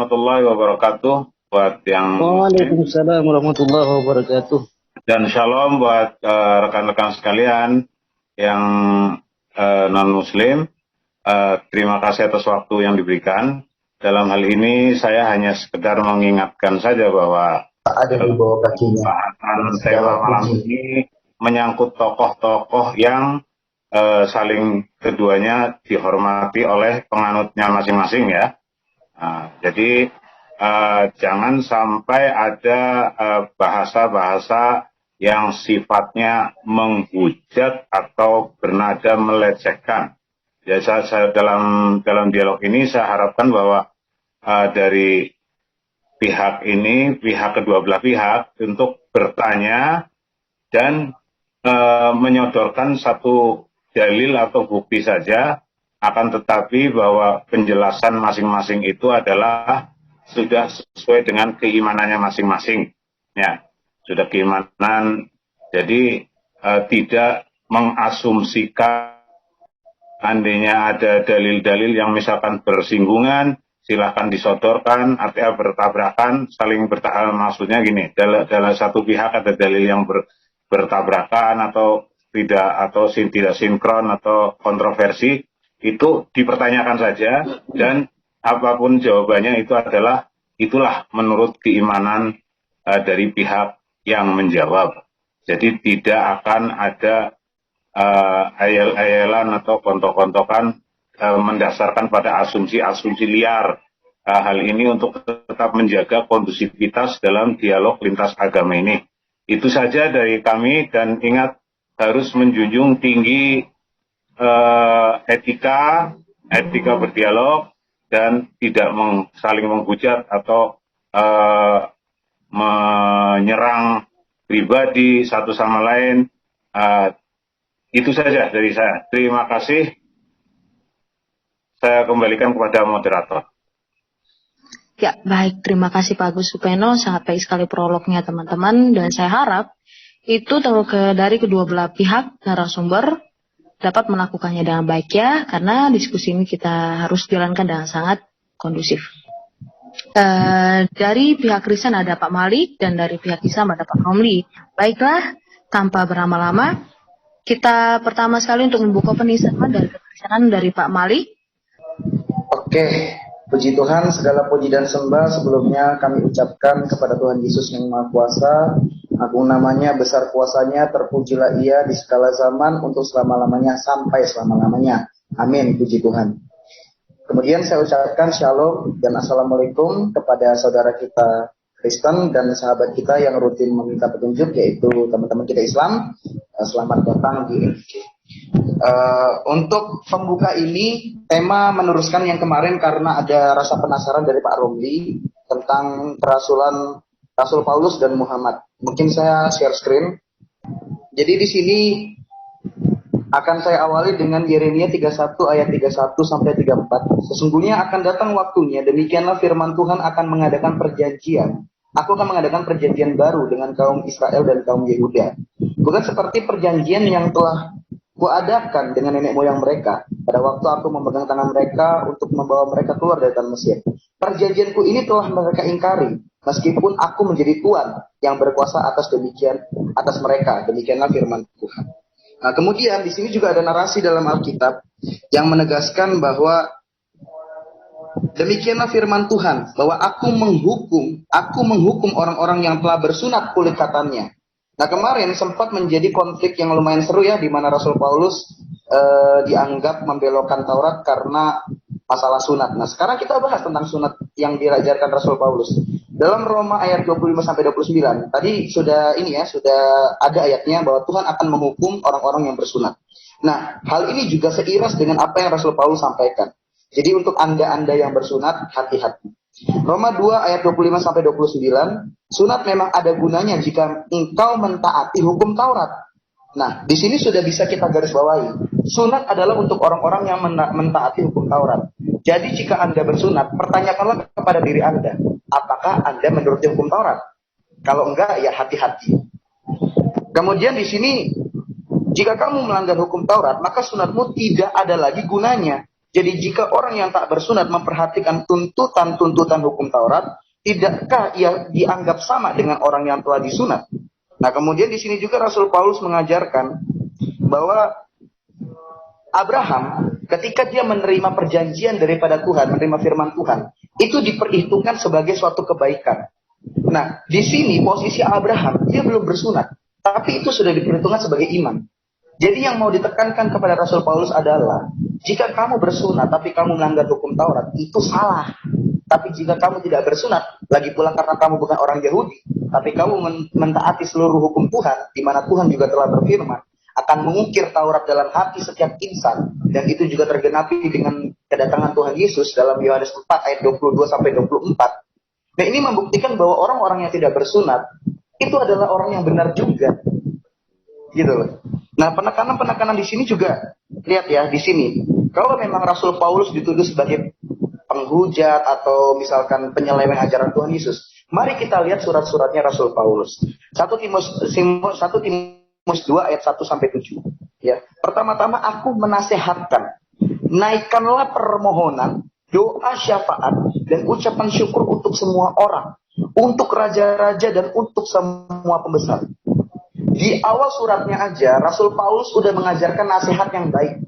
warahmatullahi wabarakatuh buat yang Waalaikumsalam warahmatullahi wabarakatuh. Dan shalom buat rekan-rekan sekalian yang non-muslim. Terima kasih atas waktu yang diberikan. Dalam hal ini saya hanya sekedar mengingatkan saja bahwa ada di bawah kakinya. Bahasan tema malam ini menyangkut tokoh-tokoh yang saling keduanya dihormati oleh penganutnya masing-masing ya. Jadi jangan sampai ada bahasa-bahasa yang sifatnya menghujat atau bernada melecehkan. Ya, saya dalam dialog ini saya harapkan bahwa dari pihak ini, pihak kedua belah pihak untuk bertanya dan menyodorkan satu dalil atau bukti saja, akan tetapi bahwa penjelasan masing-masing itu adalah sudah sesuai dengan keimanannya masing-masing. Ya, sudah keimanan, jadi tidak mengasumsikan andainya ada dalil-dalil yang misalkan bersinggungan, silahkan disodorkan, artinya bertabrakan, saling bertahan, maksudnya gini, dalam satu pihak ada dalil yang bertabrakan atau tidak sinkron atau kontroversi, itu dipertanyakan saja dan apapun jawabannya itu itulah menurut keimanan dari pihak yang menjawab. Jadi tidak akan ada ayel-ayelan atau kontok-kontokan mendasarkan pada asumsi-asumsi liar. Hal ini untuk tetap menjaga kondusivitas dalam dialog lintas agama ini. Itu saja dari kami, dan ingat harus menjunjung tinggi etika berdialog dan tidak saling menghujat atau menyerang pribadi satu sama lain. Itu saja dari saya. Terima kasih. Saya kembalikan kepada moderator. Ya, baik. Terima kasih Pak Agus Supeno. Sangat baik sekali prolognya teman-teman. Dan saya harap itu dari kedua belah pihak narasumber dapat melakukannya dengan baik ya. Karena diskusi ini kita harus jalankan dengan sangat kondusif. Dari pihak Kristen ada Pak Malik dan dari pihak Islam ada Pak Romli. Baiklah, tanpa berlama-lama, kita pertama sekali untuk membuka penistaan dari kekristenan dari Pak Malik. Oke, puji Tuhan, segala puji dan sembah sebelumnya kami ucapkan kepada Tuhan Yesus yang Maha Kuasa. Agung namanya, besar kuasanya, terpujilah ia di segala zaman untuk selama-lamanya sampai selama-lamanya. Amin, puji Tuhan. Kemudian saya ucapkan shalom dan assalamualaikum kepada saudara kita Kristen dan sahabat kita yang rutin meminta petunjuk, yaitu teman-teman kita Islam. Selamat datang di MFK. Untuk pembuka ini, tema meneruskan yang kemarin karena ada rasa penasaran dari Pak Romli tentang kerasulan Rasul Paulus dan Muhammad. Mungkin saya share screen. Jadi di sini akan saya awali dengan Yeremia 31 ayat 31 sampai 34. Sesungguhnya akan datang waktunya, demikianlah firman Tuhan, akan mengadakan perjanjian. Aku akan mengadakan perjanjian baru dengan kaum Israel dan kaum Yehuda. Bukan seperti perjanjian yang telah kuadakan dengan nenek moyang mereka pada waktu aku memegang tangan mereka untuk membawa mereka keluar dari tanah Mesir. Perjanjianku ini telah mereka ingkari, meskipun aku menjadi Tuhan yang berkuasa atas mereka. Demikianlah firman Tuhan. Nah, kemudian di sini juga ada narasi dalam Alkitab yang menegaskan bahwa demikianlah firman Tuhan, bahwa aku menghukum orang-orang yang telah bersunat kulit katanya. Nah, kemarin sempat menjadi konflik yang lumayan seru ya, di mana Rasul Paulus dianggap membelokkan Taurat karena masalah sunat. Nah, sekarang kita bahas tentang sunat yang diajarkan Rasul Paulus. Dalam Roma ayat 25-29, tadi sudah ada ayatnya bahwa Tuhan akan menghukum orang-orang yang bersunat. Nah, hal ini juga seiras dengan apa yang Rasul Paulus sampaikan. Jadi untuk Anda yang bersunat, hati-hati. Roma 2 ayat 25-29, sunat memang ada gunanya jika engkau mentaati hukum Taurat. Nah, di sini sudah bisa kita garis bawahi. Sunat adalah untuk orang-orang yang mentaati hukum Taurat. Jadi jika Anda bersunat, pertanyakanlah kepada diri Anda, apakah Anda menuruti hukum Taurat? Kalau enggak, ya hati-hati. Kemudian di sini, jika kamu melanggar hukum Taurat, maka sunatmu tidak ada lagi gunanya. Jadi jika orang yang tak bersunat memperhatikan tuntutan-tuntutan hukum Taurat, tidakkah ia dianggap sama dengan orang yang telah disunat? Nah, kemudian di sini juga Rasul Paulus mengajarkan bahwa Abraham ketika dia menerima perjanjian daripada Tuhan, menerima firman Tuhan, itu diperhitungkan sebagai suatu kebaikan. Nah, di sini posisi Abraham, dia belum bersunat, tapi itu sudah diperhitungkan sebagai iman. Jadi yang mau ditekankan kepada Rasul Paulus adalah, jika kamu bersunat tapi kamu melanggar hukum Taurat, itu salah. Tapi jika kamu tidak bersunat, lagi pula karena kamu bukan orang Yahudi, tapi kamu mentaati seluruh hukum Tuhan, di mana Tuhan juga telah berfirman, akan mengukir Taurat dalam hati setiap insan, dan itu juga tergenapi dengan kedatangan Tuhan Yesus dalam Yohanes 4 ayat 22 sampai 24. Nah, ini membuktikan bahwa orang-orang yang tidak bersunat itu adalah orang yang benar juga. Gitu loh. Nah, penekanan-penekanan di sini juga lihat ya di sini. Kalau memang Rasul Paulus dituduh sebagai penghujat atau misalkan penyeleweng ajaran Tuhan Yesus, mari kita lihat surat-suratnya Rasul Paulus. 1 Timotius 2 ayat 1 sampai 7. Ya. Pertama-tama aku menasehatkan, naikkanlah permohonan, doa syafaat dan ucapan syukur untuk semua orang, untuk raja-raja dan untuk semua pembesar. Di awal suratnya aja Rasul Paulus sudah mengajarkan nasihat yang baik.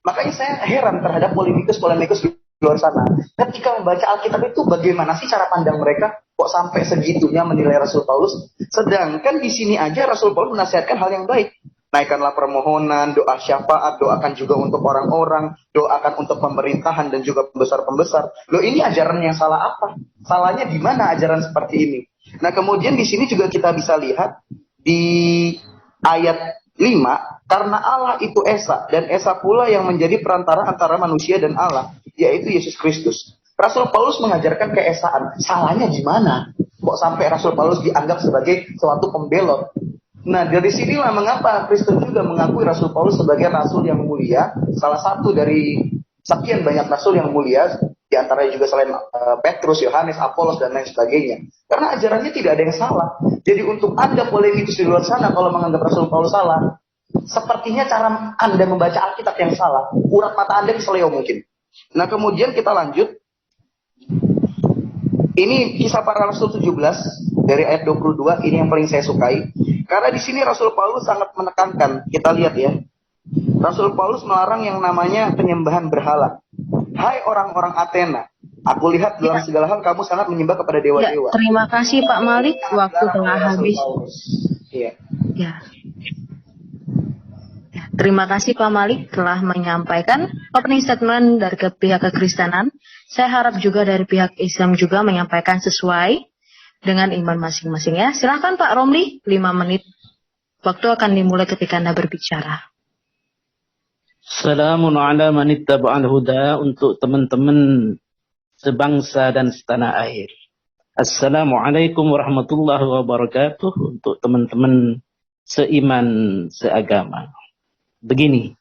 Makanya saya heran terhadap polemikus di luar sana. Ketika membaca Alkitab itu bagaimana sih cara pandang mereka? Kok sampai segitunya menilai Rasul Paulus? Sedangkan di sini aja Rasul Paulus menasihatkan hal yang baik. Naikkanlah permohonan, doa syafaat, doakan juga untuk orang-orang, doakan untuk pemerintahan dan juga pembesar-pembesar. Loh, ini ajaran yang salah apa? Salahnya di mana ajaran seperti ini? Nah, kemudian di sini juga kita bisa lihat di ayat 5, karena Allah itu Esa, dan Esa pula yang menjadi perantara antara manusia dan Allah, yaitu Yesus Kristus. Rasul Paulus mengajarkan keesaan. Salahnya di mana? Kok sampai Rasul Paulus dianggap sebagai suatu pembelot? Nah, dari sinilah mengapa Kristen juga mengakui Rasul Paulus sebagai rasul yang mulia, salah satu dari sekian banyak rasul yang mulia, di antaranya juga selain Petrus, Yohanes, Apolos, dan lain sebagainya. Karena ajarannya tidak ada yang salah. Jadi untuk Anda polemikus di luar sana kalau menganggap Rasul Paulus salah, sepertinya cara Anda membaca Alkitab yang salah. Urat mata Anda keseleo mungkin. Nah, kemudian kita lanjut. Ini kisah para Rasul 17 dari ayat 22, ini yang paling saya sukai. Karena di sini Rasul Paulus sangat menekankan, kita lihat ya. Rasul Paulus melarang yang namanya penyembahan berhala. Hai orang-orang Athena, aku lihat dalam segala hal kamu sangat menyembah kepada dewa-dewa. Terima kasih Pak Malik, waktu telah habis. Iya. Ya. Terima kasih Pak Malik telah menyampaikan opening statement dari pihak kekristenan. Saya harap juga dari pihak Islam juga menyampaikan sesuai dengan iman masing-masing ya. Silahkan Pak Romli, 5 menit. Waktu akan dimulai ketika Anda berbicara. Assalamualaikum warahmatullahi wabarakatuh untuk teman-teman sebangsa dan setanah air. Assalamualaikum warahmatullahi wabarakatuh untuk teman-teman seiman, seagama. Begini,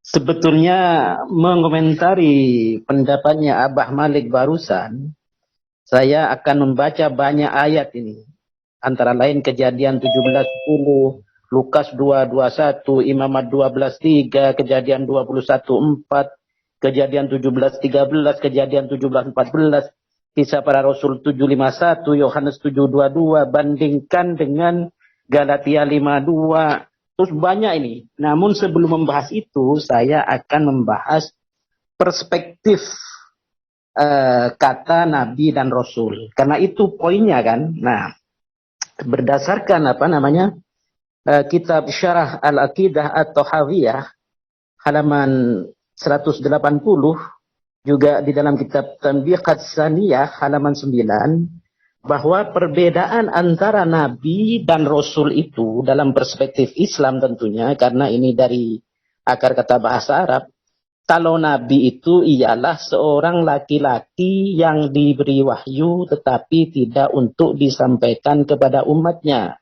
sebetulnya mengomentari pendapatnya Abah Malik barusan, saya akan membaca banyak ayat ini. Antara lain Kejadian 17:10, Lukas 2:21, Imamat 12:3, Kejadian 21:4, Kejadian 17:13, Kejadian 17:14, Kisah Para Rasul 7:51, Yohanes 7:22, bandingkan dengan Galatia 5:2. Terus banyak ini. Namun sebelum membahas itu, saya akan membahas perspektif kata Nabi dan Rasul. Karena itu poinnya kan. Nah, berdasarkan kitab Syarah Al-Aqidah At-Tahawiyah halaman 180, juga di dalam kitab Tanbiqat Saniyah halaman 9, bahwa perbedaan antara Nabi dan Rasul itu dalam perspektif Islam tentunya, karena ini dari akar kata bahasa Arab. Kalau Nabi itu ialah seorang laki-laki yang diberi wahyu tetapi tidak untuk disampaikan kepada umatnya.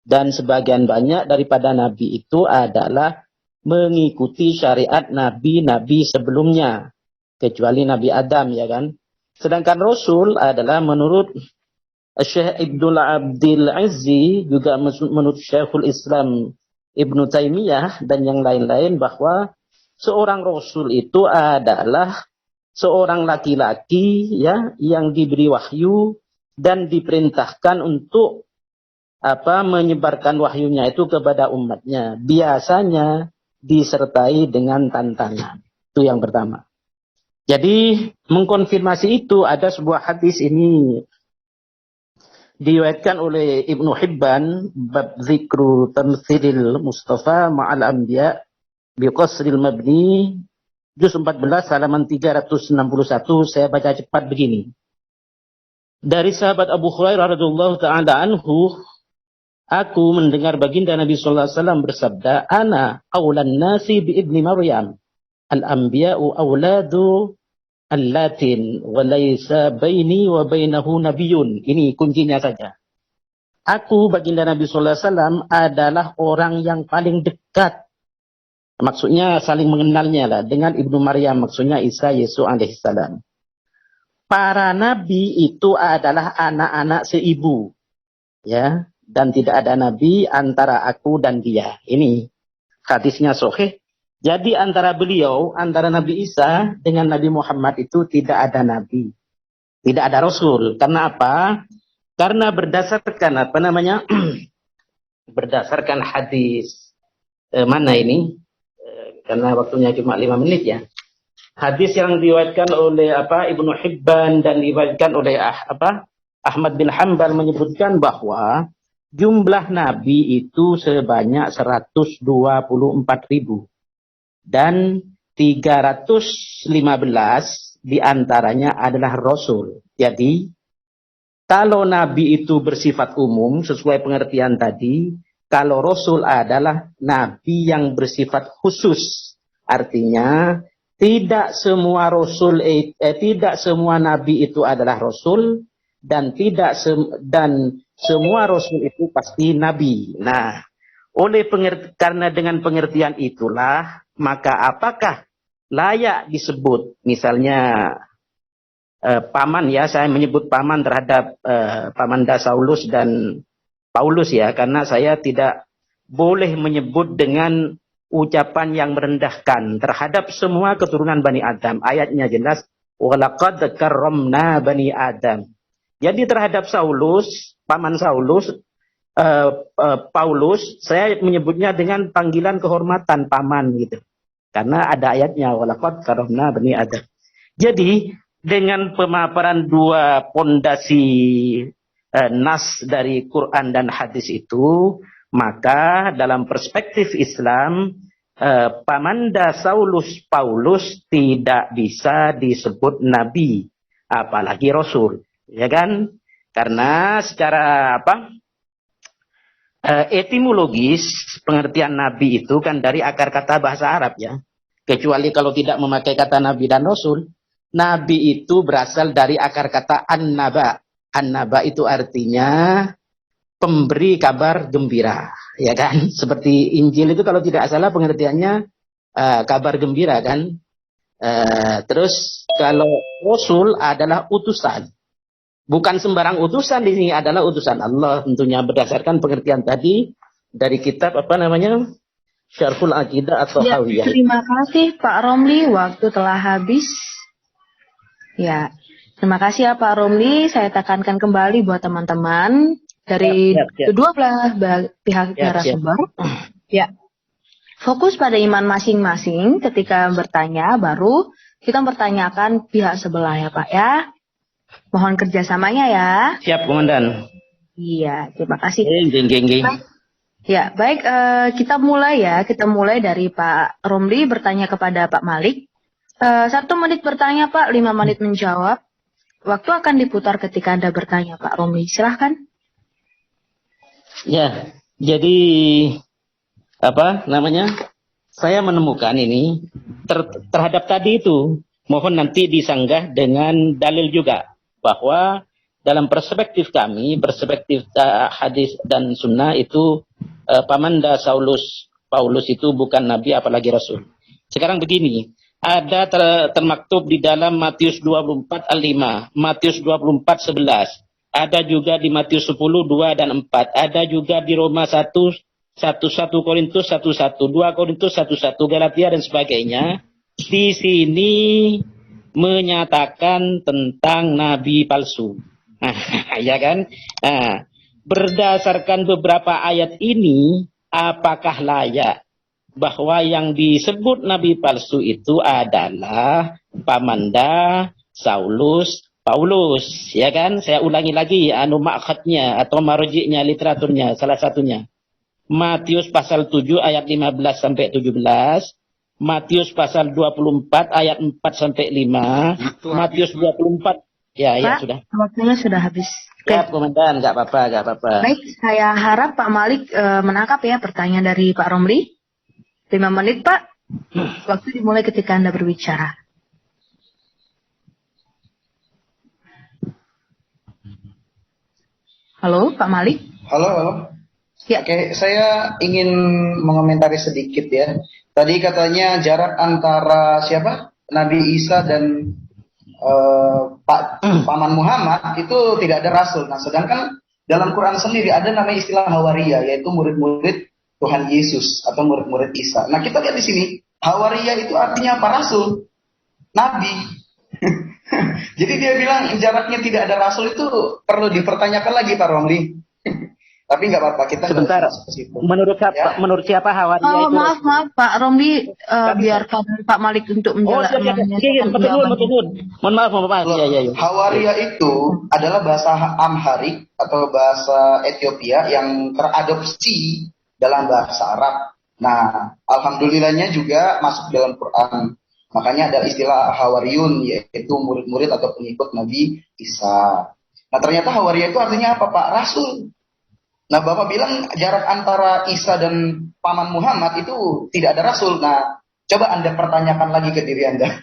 Dan sebagian banyak daripada Nabi itu adalah mengikuti syariat Nabi-Nabi sebelumnya. Kecuali Nabi Adam, ya kan. Sedangkan Rasul adalah menurut Syekh Ibnul Abdil Azzi, juga menurut Syekhul Islam Ibnu Taimiyah dan yang lain-lain, bahwa seorang rasul itu adalah seorang laki-laki ya yang diberi wahyu dan diperintahkan untuk menyebarkan wahyunya itu kepada umatnya. Biasanya disertai dengan tantangan. Itu yang pertama. Jadi mengkonfirmasi itu ada sebuah hadis ini diriwayatkan oleh Ibnu Hibban bab zikru tamtsilil Mustafa ma'al anbiya biqasril mabni juz 14 halaman 361. Saya baca cepat begini. Dari sahabat Abu Hurairah radhiyallahu taala anhu, aku mendengar baginda Nabi sallallahu alaihi wasallam bersabda, "Ana aulan nasi bi ibni Maryam. Al-anbiya'u auladu al-latin wa laysa baini wa bainahu nabiyyun." Ini kuncinya saja. Aku baginda Nabi sallallahu alaihi wasallam adalah orang yang paling dekat. Maksudnya saling mengenalnya lah dengan Ibnu Maryam, maksudnya Isa Yesus alaihissalam. Para nabi itu adalah anak-anak seibu. Ya, dan tidak ada nabi antara aku dan dia. Ini hadisnya sahih. Jadi antara beliau, antara Nabi Isa dengan Nabi Muhammad itu tidak ada nabi. Tidak ada rasul. Karena apa? Karena berdasarkan berdasarkan hadis mana ini? Karena waktunya cuma 5 menit ya. Hadis yang diriwayatkan oleh Ibnu Hibban dan diriwayatkan oleh Ahmad bin Hanbal menyebutkan bahwa jumlah nabi itu sebanyak 124.000 dan 315 diantaranya adalah rasul. Jadi kalau nabi itu bersifat umum sesuai pengertian tadi, kalau rasul adalah nabi yang bersifat khusus. Artinya tidak semua tidak semua nabi itu adalah rasul dan semua rasul itu pasti nabi. Nah, karena dengan pengertian itulah, maka apakah layak disebut misalnya paman ya, saya menyebut paman terhadap Pamanda Saulus dan Paulus ya, karena saya tidak boleh menyebut dengan ucapan yang merendahkan terhadap semua keturunan Bani Adam. Ayatnya jelas, walaqad karramna Bani Adam. Jadi terhadap Saulus, paman Saulus, Paulus, saya menyebutnya dengan panggilan kehormatan paman gitu. Karena ada ayatnya, walaqad karramna Bani Adam. Jadi dengan pemaparan dua pondasi nas dari Quran dan hadis itu, maka dalam perspektif Islam, Pamanda Saulus Paulus tidak bisa disebut nabi, apalagi rasul, ya kan? Karena secara etimologis pengertian nabi itu kan dari akar kata bahasa Arab ya. Kecuali kalau tidak memakai kata nabi dan rasul, nabi itu berasal dari akar kata an-naba. An-naba itu artinya pemberi kabar gembira, ya kan? Seperti Injil itu kalau tidak salah pengertiannya kabar gembira kan? Terus kalau Rasul adalah utusan, bukan sembarang utusan, di sini adalah utusan Allah tentunya berdasarkan pengertian tadi dari kitab Syarhul Aqidah atau Hawiyah. Terima kasih Pak Romli, waktu telah habis. Ya, terima kasih ya Pak Romli. Saya tekankan kembali buat teman-teman dari kedua belah pihak narasumber. Ya, fokus pada iman masing-masing. Ketika bertanya, baru kita bertanyakan pihak sebelah ya Pak ya. Mohon kerjasamanya ya. Siap, Komandan. Iya, terima kasih. Geng. Ya, baik. Kita mulai ya. Kita mulai dari Pak Romli bertanya kepada Pak Malik. 1 menit bertanya Pak, 5 menit menjawab. Waktu akan diputar ketika Anda bertanya Pak Romli. Silahkan. Ya, jadi saya menemukan ini terhadap tadi itu, mohon nanti disanggah dengan dalil juga bahwa dalam perspektif kami, perspektif hadis dan sunnah itu Pamanda Saulus Paulus itu bukan nabi apalagi rasul. Sekarang begini, ada termaktub di dalam Matius 24 al 5, Matius 24 11. Ada juga di Matius 10, 2 dan 4. Ada juga di Roma 1, 1 Korintus 1:1, 2 Korintus 1:1, Galatia dan sebagainya, di sini menyatakan tentang nabi palsu. Ya kan? Nah, berdasarkan beberapa ayat ini, apakah layak bahwa yang disebut nabi palsu itu adalah Pamanda, Saulus, Paulus, ya kan? Saya ulangi lagi ma'khadnya atau marji'nya, literaturnya, salah satunya. Matius pasal 7 ayat 15 sampai 17, Matius pasal 24 ayat 4 sampai 5, Matius 24. Ya, Pak, ya sudah. waktunya sudah habis. Ya, Komandan, enggak apa-apa. Baik, saya harap Pak Malik menangkap ya pertanyaan dari Pak Romli. 5 menit, Pak. Waktu dimulai ketika Anda berbicara. Halo, Pak Malik. Halo. Ya. Oke, saya ingin mengomentari sedikit ya. Tadi katanya jarak antara siapa? Nabi Isa dan Paman Muhammad itu tidak ada rasul. Nah, sedangkan dalam Quran sendiri ada namanya istilah Hawaria, yaitu murid-murid Tuhan Yesus atau murid-murid Isa. Nah, kita lihat di sini, Hawaria itu artinya apa? Rasul, Nabi. Jadi dia bilang jaraknya tidak ada rasul itu perlu dipertanyakan lagi, Pak Romli. Tapi nggak apa-apa, kita sebentar. Menurut siapa Hawaria itu? Maaf Pak Romli, biarkan Pak Malik untuk menjelaskan. Mohon maaf. Ya. Hawaria itu adalah bahasa Amharik atau bahasa Ethiopia yang teradopsi dalam bahasa Arab. Nah, alhamdulillahnya juga masuk dalam Quran. Makanya ada istilah Hawariyun, yaitu murid-murid atau pengikut Nabi Isa. Nah, ternyata Hawaria itu artinya apa, Pak? Rasul. Nah, Bapak bilang jarak antara Isa dan Paman Muhammad itu tidak ada rasul. Nah, coba Anda pertanyakan lagi ke diri Anda.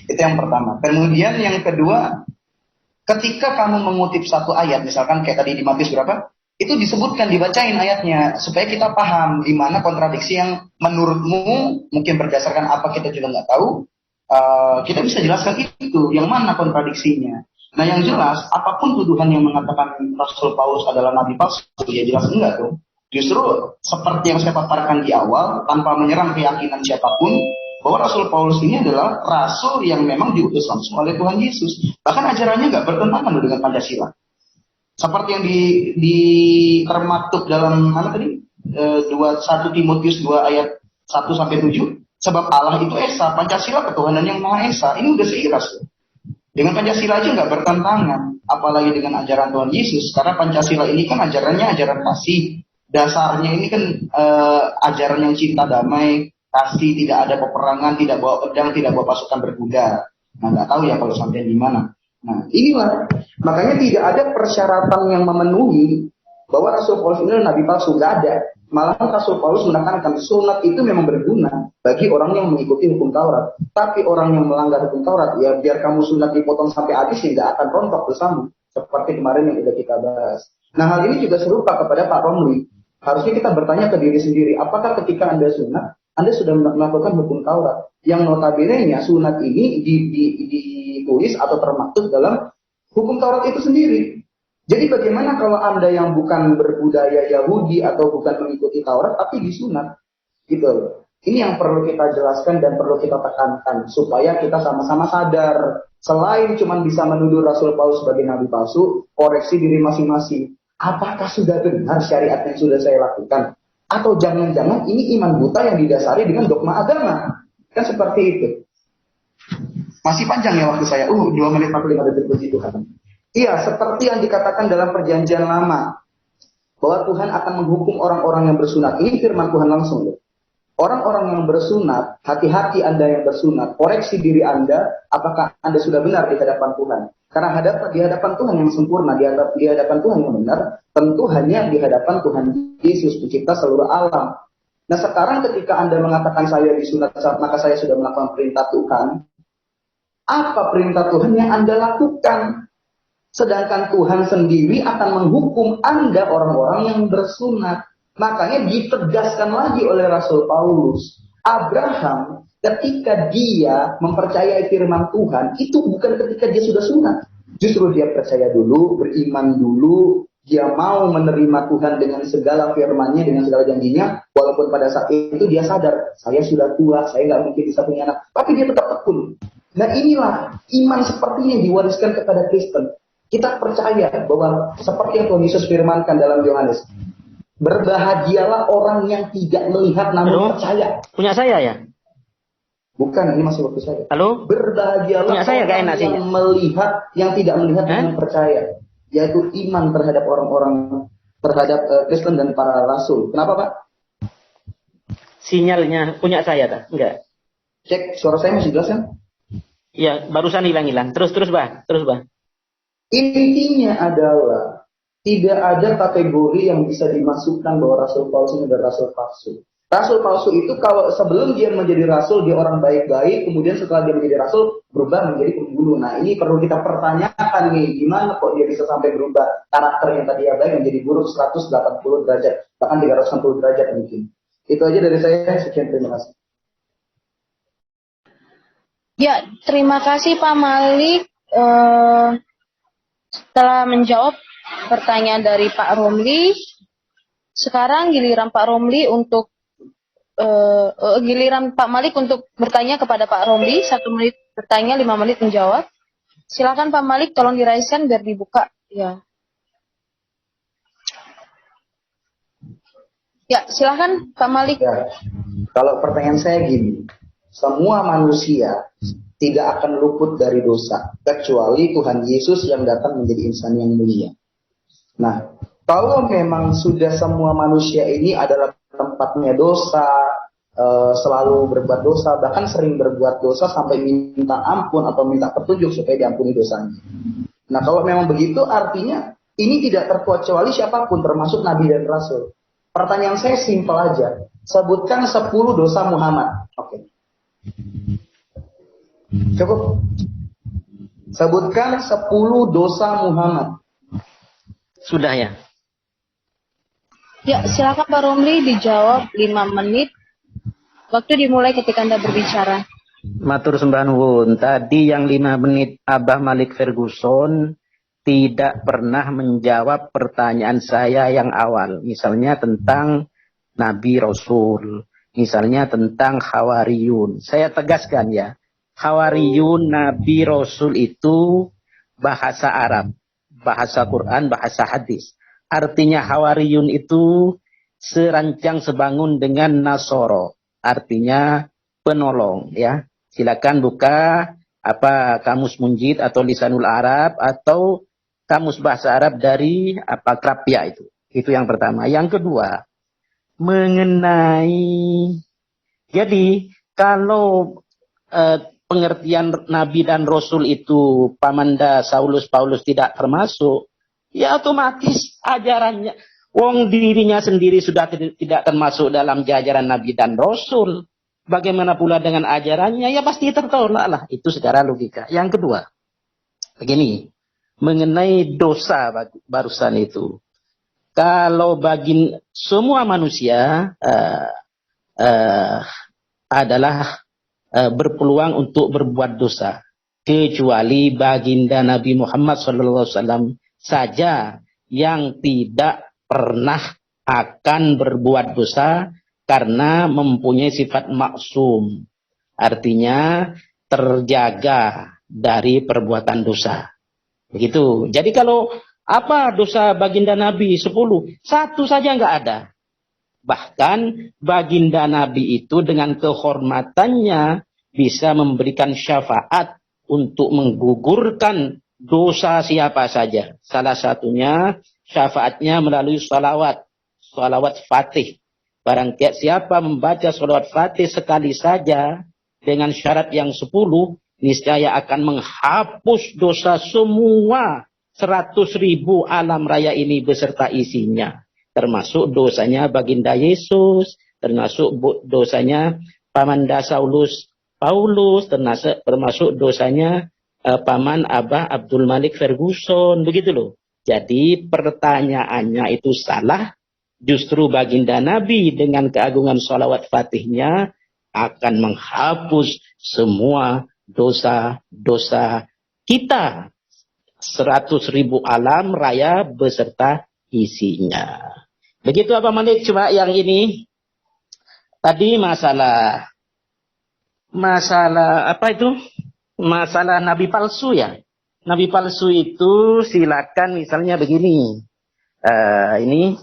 Itu yang pertama. Kemudian yang kedua, ketika kamu mengutip satu ayat, misalkan kayak tadi di Matius berapa, itu disebutkan, dibacain ayatnya, supaya kita paham di mana kontradiksi yang menurutmu, mungkin berdasarkan apa kita juga nggak tahu, kita bisa jelaskan itu, yang mana kontradiksinya. Nah, yang jelas, apapun tuduhan yang mengatakan Rasul Paulus adalah nabi palsu, ya jelas enggak tuh. Justru seperti yang saya paparkan di awal, tanpa menyerang keyakinan siapapun, bahwa Rasul Paulus ini adalah rasul yang memang diutus langsung oleh Tuhan Yesus. Bahkan ajarannya nggak bertentangan dengan Pancasila. Seperti yang termaktub dalam mana tadi? 1 Timotius 2 ayat 1-7. Sebab Allah itu Esa, Pancasila ketuhanan yang Maha Esa. Ini udah seiras. Dengan Pancasila aja nggak bertentangan, apalagi dengan ajaran Tuhan Yesus. Karena Pancasila ini kan ajarannya ajaran kasih. Dasarnya ini kan ajaran yang cinta damai, kasih, tidak ada peperangan, tidak bawa pedang, tidak bawa pasukan berkuda. Nah, nggak tahu ya kalau sampai di mana. Nah, inilah makanya tidak ada persyaratan yang memenuhi bahwa Rasul Paulus ini adalah nabi palsu, nggak ada. Malahan Rasul Paulus menekankan sunat itu memang berguna bagi orang yang mengikuti hukum Taurat. Tapi orang yang melanggar hukum Taurat, ya biar kamu sunat dipotong sampai habis, ya nggak akan rontok bersama. Seperti kemarin yang sudah kita bahas. Nah, hal ini juga serupa kepada Pak Romli. Harusnya kita bertanya ke diri sendiri, apakah ketika Anda sunat, Anda sudah melakukan hukum Taurat? Yang notabene-nya sunat ini ditulis atau termaktub dalam hukum Taurat itu sendiri. Jadi bagaimana kalau Anda yang bukan berbudaya Yahudi atau bukan mengikuti Taurat tapi disunat? Gitu. Ini yang perlu kita jelaskan dan perlu kita tekankan supaya kita sama-sama sadar. Selain cuma bisa menuduh Rasul Paulus sebagai nabi palsu, koreksi diri masing-masing. Apakah sudah benar syariat yang sudah saya lakukan? Atau jangan-jangan ini iman buta yang didasari dengan dogma agama? Kan seperti itu. Masih panjang ya waktu saya. 2 menit 45 detik, puji Tuhan. Iya, seperti yang dikatakan dalam perjanjian lama, bahwa Tuhan akan menghukum orang-orang yang bersunat. Ini firman Tuhan langsung. Loh. Orang-orang yang bersunat, hati-hati Anda yang bersunat, koreksi diri Anda, apakah Anda sudah benar di hadapan Tuhan. Karena di hadapan Tuhan yang sempurna, di hadapan Tuhan yang benar, tentu hanya di hadapan Tuhan Yesus, pencipta seluruh alam. Nah, sekarang ketika Anda mengatakan saya disunat, maka saya sudah melakukan perintah Tuhan. Apa perintah Tuhan yang Anda lakukan? Sedangkan Tuhan sendiri akan menghukum Anda orang-orang yang bersunat. Makanya ditegaskan lagi oleh Rasul Paulus. Abraham ketika dia mempercayai firman Tuhan, itu bukan ketika dia sudah sunat. Justru dia percaya dulu, beriman dulu, dia mau menerima Tuhan dengan segala firman-Nya, dengan segala janjinya, walaupun pada saat itu dia sadar, saya sudah tua, saya nggak mungkin bisa punya anak, tapi dia tetap tekun. Nah inilah iman seperti yang diwariskan kepada Kristen. Kita percaya bahwa seperti yang Tuhan Yesus firmankan dalam Yohanes, berbahagialah orang yang tidak melihat namun percaya. Punya saya ya? Bukan, ini masih waktu saya. Halo? Berbahagialah Punya saya gak enak orang yang melihat, yang tidak melihat namun percaya. Yaitu iman terhadap orang-orang, terhadap Kristen dan para rasul. Kenapa Pak? Sinyalnya punya saya tak? Enggak. Cek, suara saya masih jelas kan? Iya, barusan hilang-hilang. Terus Bah. Intinya adalah tidak ada kategori yang bisa dimasukkan bahwa Rasul Paulus ini adalah Rasul palsu. Rasul palsu itu kalau sebelum dia menjadi Rasul, dia orang baik-baik, kemudian setelah dia menjadi Rasul, berubah menjadi pembunuh. Nah ini perlu kita pertanyakan nih, gimana kok dia bisa sampai berubah karakter yang tadi baik menjadi buruk 180 derajat, bahkan 360 derajat mungkin. Itu aja dari saya, sekian terima kasih. Ya, terima kasih Pak Malik. Setelah menjawab pertanyaan dari Pak Romli, sekarang giliran Pak Romli untuk giliran Pak Malik untuk bertanya kepada Pak Romli. 1 menit bertanya, 5 menit menjawab. Silakan Pak Malik, tolong diraiskan biar dibuka. Ya, silakan Pak Malik. Ya, kalau pertanyaan saya gini, semua manusia tidak akan luput dari dosa, kecuali Tuhan Yesus yang datang menjadi insan yang mulia. Nah, kalau memang sudah semua manusia ini adalah tempatnya dosa, selalu berbuat dosa, bahkan sering berbuat dosa sampai minta ampun atau minta petunjuk supaya diampuni dosanya. Nah, kalau memang begitu artinya ini tidak terkecuali siapapun termasuk Nabi dan Rasul. Pertanyaan saya simpel aja. Sebutkan 10 dosa Muhammad. Oke. Cukup. Sebutkan 10 dosa Muhammad. Sudah ya? Ya, silakan Pak Romli dijawab 5 menit. Waktu dimulai ketika Anda berbicara. Matur sembah nuwun. Tadi yang 5 menit Abah Malik Ferguson tidak pernah menjawab pertanyaan saya yang awal. Misalnya tentang Nabi Rasul. Misalnya tentang Hawariyun. Saya tegaskan ya. Hawariyun, Nabi, Rasul itu bahasa Arab. Bahasa Quran, bahasa hadis. Artinya Hawariyun itu serancang sebangun dengan Nasoro. Artinya penolong ya. Silakan buka Kamus Munjid atau Lisanul Arab atau Kamus Bahasa Arab dari Krapia itu. Itu yang pertama. Yang kedua, mengenai jadi kalau pengertian Nabi dan Rasul itu Pamanda Saulus Paulus tidak termasuk, ya otomatis ajarannya wong dirinya sendiri sudah tidak termasuk dalam jajaran Nabi dan Rasul. Bagaimana pula dengan ajarannya? Ya pasti tertolak lah. Itu secara logika. Yang kedua, begini, mengenai dosa barusan itu. Kalau bagi semua manusia adalah berpeluang untuk berbuat dosa, kecuali baginda Nabi Muhammad SAW saja yang tidak pernah akan berbuat dosa karena mempunyai sifat maksum, artinya terjaga dari perbuatan dosa. Begitu. Jadi kalau apa dosa baginda Nabi 10, satu saja nggak ada. Bahkan baginda Nabi itu dengan kehormatannya bisa memberikan syafaat untuk menggugurkan dosa siapa saja. Salah satunya syafaatnya melalui salawat Fatih. Barang siapa membaca salawat Fatih sekali saja dengan syarat yang 10, niscaya akan menghapus dosa semua 100.000 alam raya ini beserta isinya. Termasuk dosanya baginda Yesus, termasuk dosanya Pamanda Saulus Paulus, termasuk dosanya Paman Abah Abdul Malik Ferguson, begitu loh. Jadi pertanyaannya itu salah. Justru baginda Nabi dengan keagungan sholawat fatihnya akan menghapus semua dosa-dosa kita. 100.000 alam raya beserta isinya. Begitu apa Malik? Coba yang ini. Tadi masalah apa itu? Masalah nabi palsu ya. Nabi palsu itu silakan misalnya begini. Ini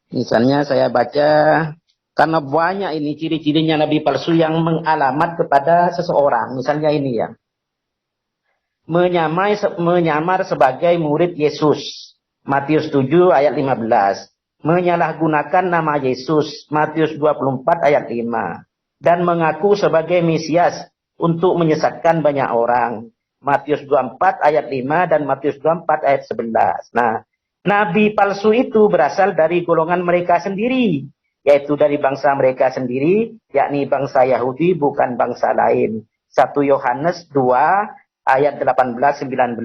misalnya saya baca, karena banyak ini ciri-cirinya nabi palsu yang mengalamat kepada seseorang. Misalnya ini ya. Menyamar sebagai murid Yesus. Matius 7 ayat 15. Menyalahgunakan nama Yesus. Matius 24 ayat 5. Dan mengaku sebagai Mesias untuk menyesatkan banyak orang. Matius 24 ayat 5 dan Matius 24 ayat 11. Nah, nabi palsu itu berasal dari golongan mereka sendiri. Yaitu dari bangsa mereka sendiri, yakni bangsa Yahudi, bukan bangsa lain. 1 Yohanes 2 ayat 18-19.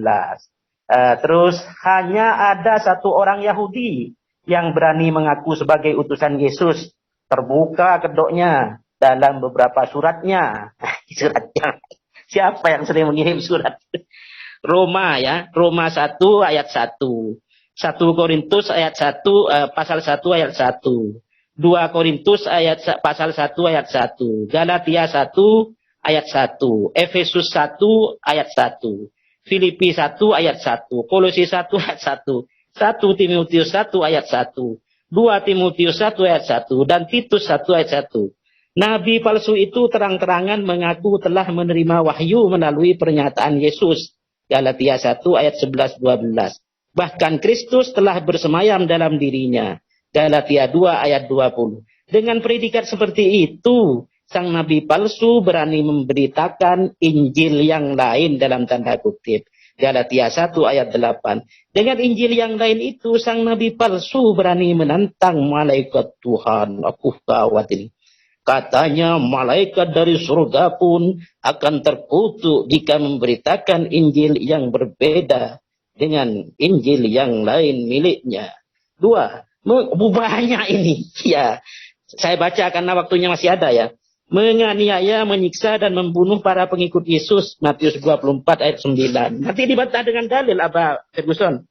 Terus hanya ada satu orang Yahudi yang berani mengaku sebagai utusan Yesus. Terbuka kedoknya dalam beberapa suratnya. Suratnya. Siapa yang sering mengirim surat? Roma ya, Roma 1 ayat 1. 1 Korintus ayat 1 pasal 1 ayat 1. 2 Korintus pasal 1 ayat 1. Galatia 1 ayat 1. Efesus 1 ayat 1. Filipi 1 ayat 1. Kolose 1 ayat 1. 1 Timotius 1 ayat 1. 2 Timotius 1 ayat 1. Dan Titus 1 ayat 1. Nabi palsu itu terang-terangan mengaku telah menerima wahyu melalui pernyataan Yesus. Galatia 1 ayat 11-12. Bahkan Kristus telah bersemayam dalam dirinya. Galatia 2 ayat 20. Dengan predikat seperti itu, sang nabi palsu berani memberitakan Injil yang lain dalam tanda kutip. Galatia 1 ayat 8. Dengan Injil yang lain itu, sang nabi palsu berani menantang malaikat Tuhan. Aku kawat ini. Katanya malaikat dari surga pun akan terkutuk jika memberitakan Injil yang berbeda dengan Injil yang lain miliknya. 2. Banyak ini. Ya, saya baca karena waktunya masih ada ya. Menganiaya, menyiksa dan membunuh para pengikut Yesus. Matius 24 ayat 9. Nanti dibantah dengan dalil Abah Ferguson.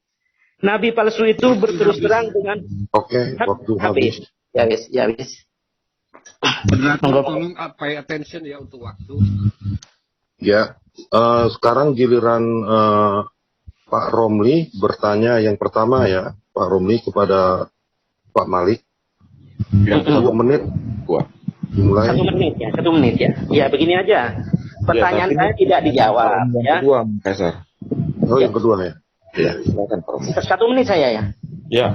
Nabi palsu itu berterus terang dengan waktu habis. Ya wis. Moderator tolong pay attention ya untuk waktu. Ya, sekarang giliran Pak Romli bertanya yang pertama ya, Pak Romli kepada Pak Malik. Ya, 1 menit. Dimulai. 1 menit ya, 1 menit ya. Ya begini aja. Pertanyaan saya tidak dijawab ya. Kedua, Profesor. Oh, yang kedua ya. Ya, silakan Prof. 1 menit saya ya. Ya.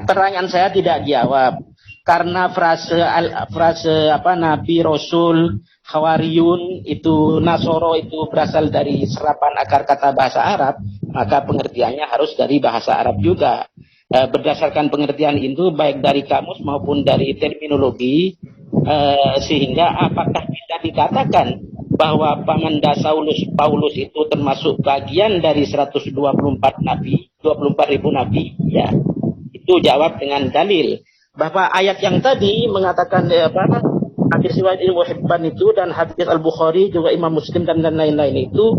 Pertanyaan saya tidak dijawab karena frase Nabi Rasul Hawariyun itu Nasoro itu berasal dari serapan akar kata bahasa Arab, maka pengertiannya harus dari bahasa Arab juga. Berdasarkan pengertian itu baik dari kamus maupun dari terminologi, sehingga apakah bisa dikatakan bahwa Pamanda Paulus itu termasuk bagian dari 124 nabi, 24.000 nabi? Ya, itu jawab dengan dalil. Bahwa ayat yang tadi mengatakan hadis riwayat Ibnu Hibban itu dan hadis Al-Bukhari juga Imam Muslim dan lain-lain itu,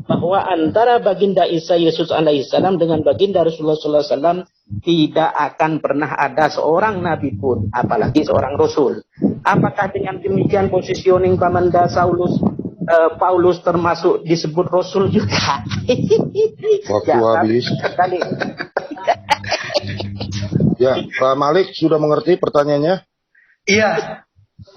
bahwa antara baginda Isa Yesus alaihissalam dengan baginda Rasulullah sallallahu alaihi wasallam tidak akan pernah ada seorang nabi pun, apalagi seorang rasul. Apakah dengan demikian positioning Pamanda Paulus termasuk disebut rasul juga? Waktu habis. Ya, Pak Malik sudah mengerti pertanyaannya? Iya.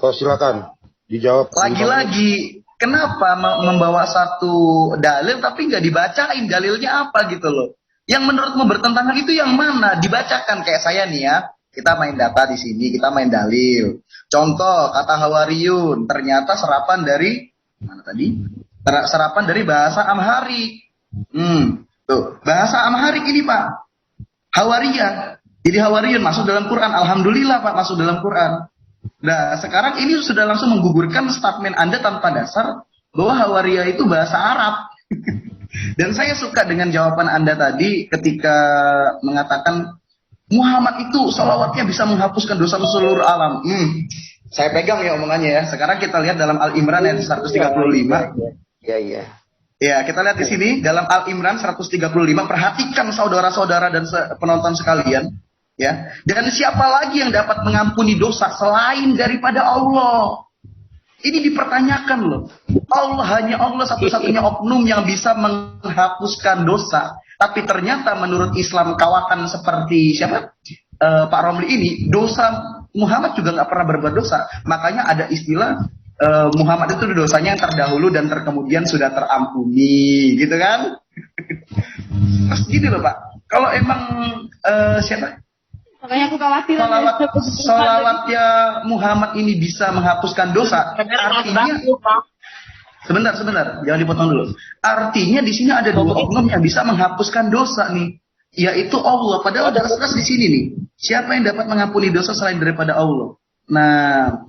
Oh, silakan dijawab. Lagi-lagi, kenapa membawa satu dalil tapi nggak dibacain dalilnya apa gitu loh? Yang menurutmu bertentangan itu yang mana? Dibacakan kayak saya nih ya. Kita main data di sini, kita main dalil. Contoh kata Hawariyun, ternyata serapan dari mana tadi? Serapan dari bahasa Amhari. Tuh, bahasa Amhari ini Pak. Hawariyah. Jadi Hawariyun masuk dalam Quran. Alhamdulillah Pak, masuk dalam Quran. Nah, sekarang ini sudah langsung menggugurkan statement Anda tanpa dasar bahwa Hawariyah itu bahasa Arab. Dan saya suka dengan jawaban Anda tadi ketika mengatakan Muhammad itu salawatnya bisa menghapuskan dosa seluruh alam. Saya pegang ya omongannya ya. Sekarang kita lihat dalam Al-Imran ayat 135. Iya. Ya, kita lihat di sini dalam Al Imran 135. Perhatikan saudara-saudara dan penonton sekalian, ya. Dan siapa lagi yang dapat mengampuni dosa selain daripada Allah? Ini dipertanyakan loh. Hanya Allah satu-satunya oknum yang bisa menghapuskan dosa. Tapi ternyata menurut Islam kawakan seperti siapa? Pak Romli ini, dosa Muhammad juga nggak pernah berbuat dosa. Makanya ada istilah Muhammad itu dosanya yang terdahulu dan terkemudian sudah terampuni, gitu kan? Terus gini loh Pak, kalau emang siapa? Makanya aku khawatir. Salawatnya Muhammad ini bisa menghapuskan dosa, artinya sebentar, jangan dipotong dulu. Artinya di sini ada dua oknum yang bisa menghapuskan dosa nih, yaitu Allah. Padahal ada jelas di sini nih, siapa yang dapat mengampuni dosa selain daripada Allah? Nah,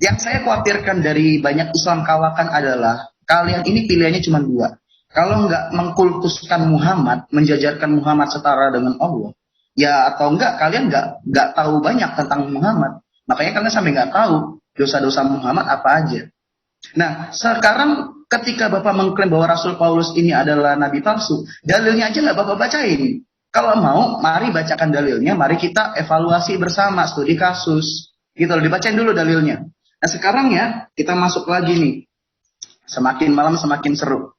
yang saya khawatirkan dari banyak Islam kawakan adalah kalian ini pilihannya cuma dua. Kalau nggak mengkultuskan Muhammad, menjajarkan Muhammad setara dengan Allah, ya atau enggak kalian nggak tahu banyak tentang Muhammad. Makanya kalian sampai nggak tahu dosa-dosa Muhammad apa aja. Nah, sekarang ketika Bapak mengklaim bahwa Rasul Paulus ini adalah nabi palsu, dalilnya aja nggak Bapak bacain. Kalau mau, mari bacakan dalilnya, mari kita evaluasi bersama, studi kasus. Gitu loh, dibacain dulu dalilnya. Nah sekarang ya, kita masuk lagi nih. Semakin malam semakin seru.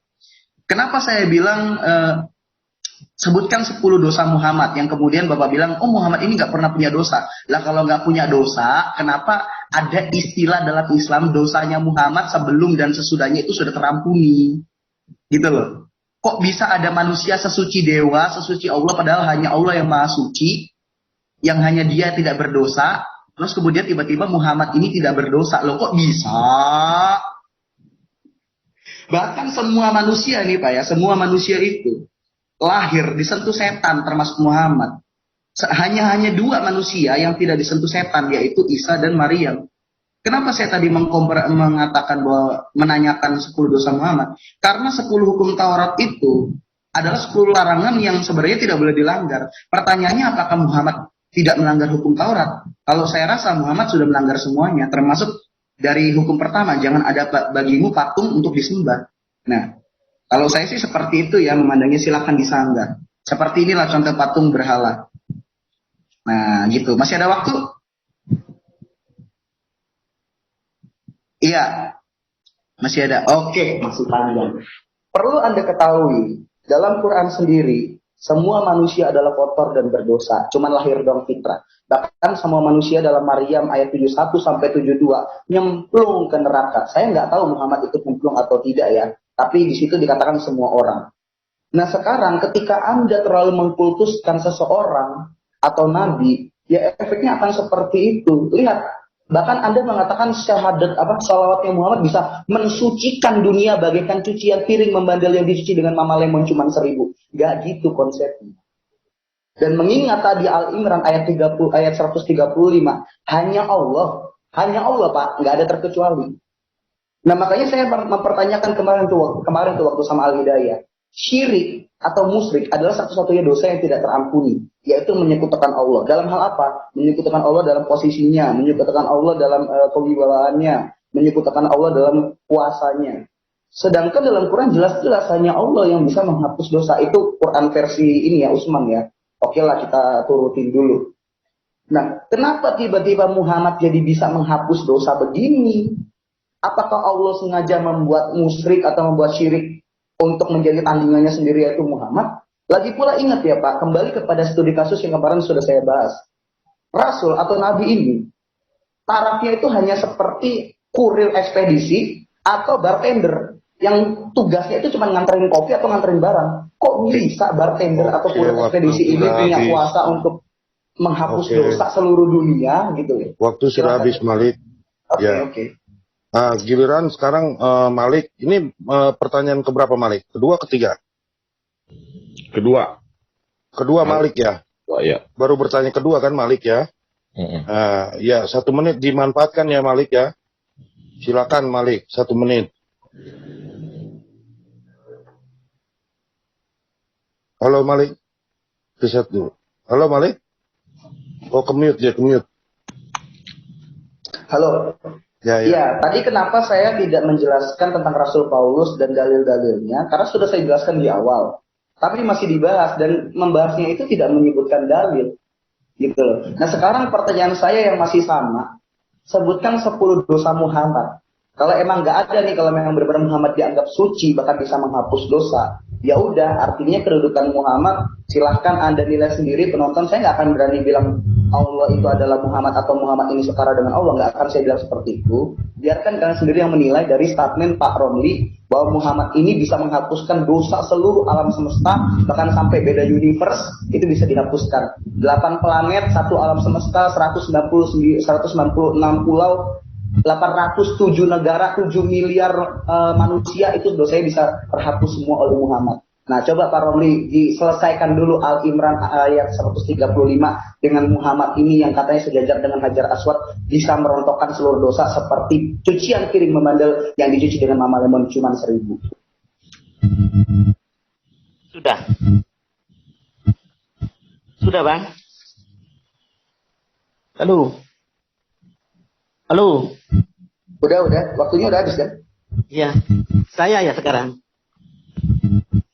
Kenapa saya bilang sebutkan 10 dosa Muhammad, yang kemudian Bapak bilang, oh Muhammad ini nggak pernah punya dosa. Lah kalau nggak punya dosa, kenapa ada istilah dalam Islam dosanya Muhammad sebelum dan sesudahnya itu sudah terampuni? Gitu loh. Kok bisa ada manusia sesuci dewa, sesuci Allah, padahal hanya Allah yang maha suci, yang hanya dia tidak berdosa, terus kemudian tiba-tiba Muhammad ini tidak berdosa. Loh kok bisa? Bahkan semua manusia nih Pak ya, semua manusia itu lahir disentuh setan termasuk Muhammad. Hanya dua manusia yang tidak disentuh setan, yaitu Isa dan Maryam. Kenapa saya tadi mengatakan bahwa menanyakan 10 dosa Muhammad? Karena 10 hukum Taurat itu adalah 10 larangan yang sebenarnya tidak boleh dilanggar. Pertanyaannya apakah Muhammad tidak melanggar hukum Taurat? Kalau saya rasa Muhammad sudah melanggar semuanya, termasuk dari hukum pertama, jangan ada bagimu patung untuk disembah. Nah, kalau saya sih seperti itu ya, memandangnya silakan disanggah. Seperti inilah contoh patung berhala. Nah, gitu. Masih ada waktu? Iya, masih ada. Oke, masih panjang. Perlu Anda ketahui, dalam Quran sendiri, semua manusia adalah kotor dan berdosa. Cuman lahir doang fitrah. Bahkan semua manusia dalam Maryam ayat 71 sampai 72 nyemplung ke neraka. Saya nggak tahu Muhammad ikut nyemplung atau tidak ya. Tapi di situ dikatakan semua orang. Nah sekarang ketika Anda terlalu mengkultuskan seseorang atau nabi, ya efeknya akan seperti itu. Lihat. Bahkan Anda mengatakan salawatnya Muhammad bisa mensucikan dunia bagaikan cucian piring membandel yang dicuci dengan mama lemon cuma 1000. Gak gitu konsepnya. Dan mengingat tadi Al Imran ayat 135, hanya Allah Pak, nggak ada terkecuali. Nah makanya saya mempertanyakan kemarin tuh waktu sama Al Hidayah, syirik atau musyrik adalah satu-satunya dosa yang tidak terampuni, yaitu menyekutukan Allah. Dalam hal apa? Menyekutukan Allah dalam posisinya, menyekutukan Allah dalam kewibawaannya, menyekutukan Allah dalam kuasanya. Sedangkan dalam Quran jelas-jelas hanya Allah yang bisa menghapus dosa. Itu Quran versi ini ya, Utsman ya. Oke lah kita turutin dulu. Nah, kenapa tiba-tiba Muhammad jadi bisa menghapus dosa begini? Apakah Allah sengaja membuat musyrik atau membuat syirik untuk menjadi tandingannya sendiri yaitu Muhammad? Lagi pula ingat ya Pak, kembali kepada studi kasus yang kemarin sudah saya bahas. Rasul atau Nabi ini, tarafnya itu hanya seperti kurir ekspedisi atau bartender yang tugasnya itu cuma nganterin kopi atau nganterin barang. Kok bisa bartender atau kurir ekspedisi ini punya kuasa untuk menghapus dosa seluruh dunia gitu ya? Waktu sudah habis Malik. Oke. Nah, giliran sekarang Malik. Ini pertanyaan keberapa Malik? Kedua, ketiga? Kedua Malik ya? Oh, ya. Baru bertanya kedua kan Malik ya? Ya 1 menit dimanfaatkan ya Malik ya. Silakan Malik, 1 menit. Halo Malik. Reset dulu. Halo Malik. Oh, ke-mute dia, ke-mute. Halo. Ya, ya. Ya, tadi kenapa saya tidak menjelaskan tentang Rasul Paulus dan dalil-dalilnya, karena sudah saya jelaskan di awal. Tapi masih dibahas dan membahasnya itu tidak menyebutkan dalil, gitu loh. Nah, sekarang pertanyaan saya yang masih sama, sebutkan 10 dosa Muhammad. Kalau emang nggak ada nih, kalau memang benar-benar Muhammad dianggap suci, bahkan bisa menghapus dosa, ya udah, artinya kedudukan Muhammad, silahkan Anda nilai sendiri, penonton. Saya nggak akan berani bilang Allah itu adalah Muhammad atau Muhammad ini setara dengan Allah, nggak akan saya bilang seperti itu. Biarkan kalian sendiri yang menilai dari statement Pak Romli bahwa Muhammad ini bisa menghapuskan dosa seluruh alam semesta, bahkan sampai beda universe itu bisa dihapuskan. 8 planet, 1 alam semesta, 196 pulau, 807 negara, 7 miliar manusia, itu dosanya bisa terhapus semua oleh Muhammad. Nah, coba Pak Romli diselesaikan dulu Al-Imran ayat 135 dengan Muhammad ini yang katanya sejajar dengan Hajar Aswad bisa merontokkan seluruh dosa seperti cucian piring memandel yang dicuci dengan mama lemon cuma 1000. Sudah Bang? Halo? Udah, waktunya udah habis kan? Iya, saya ya sekarang.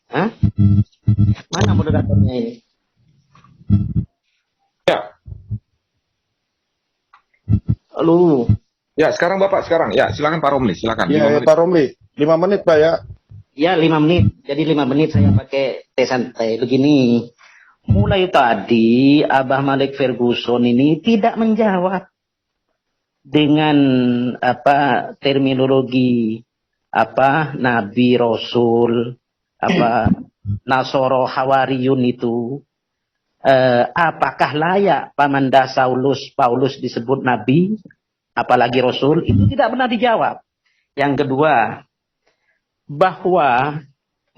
Hah? Mana moderatornya ini? Ya. Halo. Ya, sekarang Bapak, sekarang. Ya, silakan Pak Romli, silakan. Ya, Pak Romli, 5 menit Pak ya. Ya 5 menit. Jadi 5 menit saya pakai teh santai. Begini. Mulai tadi Abah Malik Ferguson ini tidak menjawab dengan terminologi Nabi Rasul Nasoro Hawariyun itu apakah layak Pamanda Paulus disebut Nabi apalagi Rasul, itu tidak pernah dijawab. Yang kedua, bahwa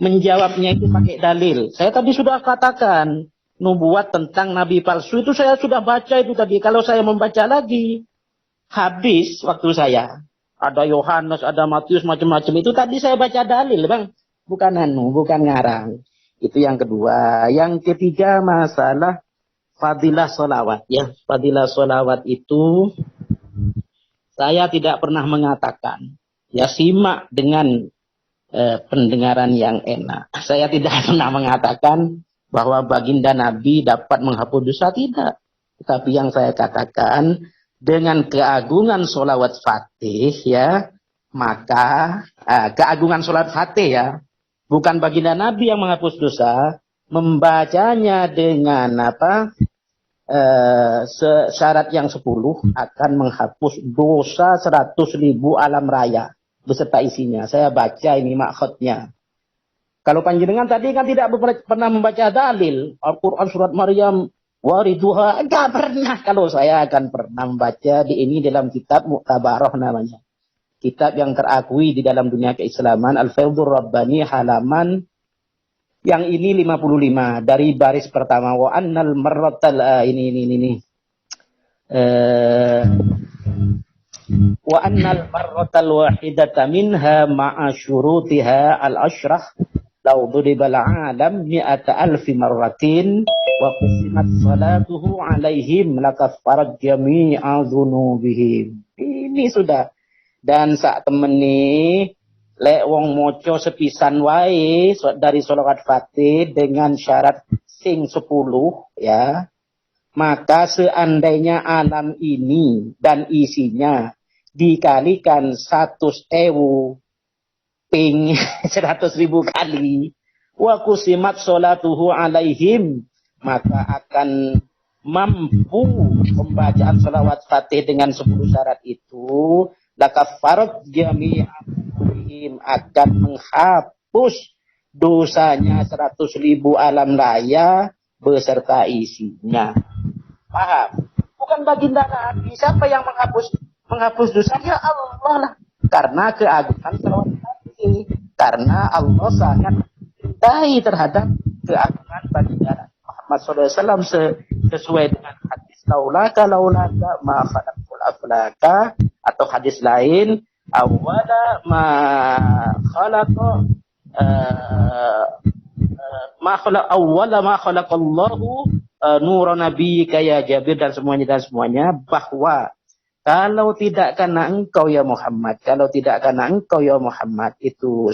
menjawabnya itu pakai dalil. Saya tadi sudah katakan nubuat tentang Nabi palsu itu saya sudah baca itu tadi. Kalau saya membaca lagi habis waktu saya. Ada Yohanes, ada Matius, macam-macam. Itu tadi saya baca dalil, Bang. Bukan ngarang. Itu yang kedua. Yang ketiga masalah fadilah sholawat. Ya, fadilah sholawat itu saya tidak pernah mengatakan. Ya, simak dengan pendengaran yang enak. Saya tidak pernah mengatakan bahwa baginda Nabi dapat menghapus dosa, tidak. Tetapi yang saya katakan, dengan keagungan sholawat fatih ya, maka keagungan sholawat fatih ya, bukan baginda Nabi yang menghapus dosa, membacanya dengan syarat yang 10 akan menghapus dosa 100.000 alam raya beserta isinya. Saya baca ini maksudnya. Kalau panjenengan tadi kan tidak pernah membaca dalil Al-Quran surat Maryam wariduha, enggak pernah. Kalau saya akan pernah membaca di ini dalam kitab Mu'tabarah namanya. Kitab yang terakui di dalam dunia keislaman, Al-Fawdur Rabbani, halaman yang ini 55 dari baris pertama. Wa annal marratal wa annal marratal wahidata minha ma'a syurutiha al-ashrah law duribal alam mi'ata alfi marratin wa qusimat salatuhu alaihim lakaffarat jami'a dzunubihim. Ini sudah. Dan sak temeni lek wong moco sepisan wae dari sholawat fatih dengan syarat sing 10 ya, maka seandainya alam ini dan isinya dikalikan 100.000 ping 100.000 kali wa kusimat sholatuhu alaihim, maka akan mampu pembacaan sholawat fatih dengan 10 syarat itu lakaffarat jami'ahum, akan menghapus dosanya 100.000 alam raya beserta isinya. Paham? Bukan baginda Nabi. Siapa yang menghapus dosanya? Allah lah. Karena keagungan sholawat fatih. Karena Allah sangat mencintai terhadap keagungan baginda Muhammad SAW sesuai dengan hadis laulaka ma khalaqul aflaka, atau hadis lain awwala ma khalaqa ma khalaqallahu nura nabiyyika ya Jabir dan semuanya bahwa Kalau tidak karena engkau ya Muhammad, kalau tidak karena engkau ya Muhammad, itu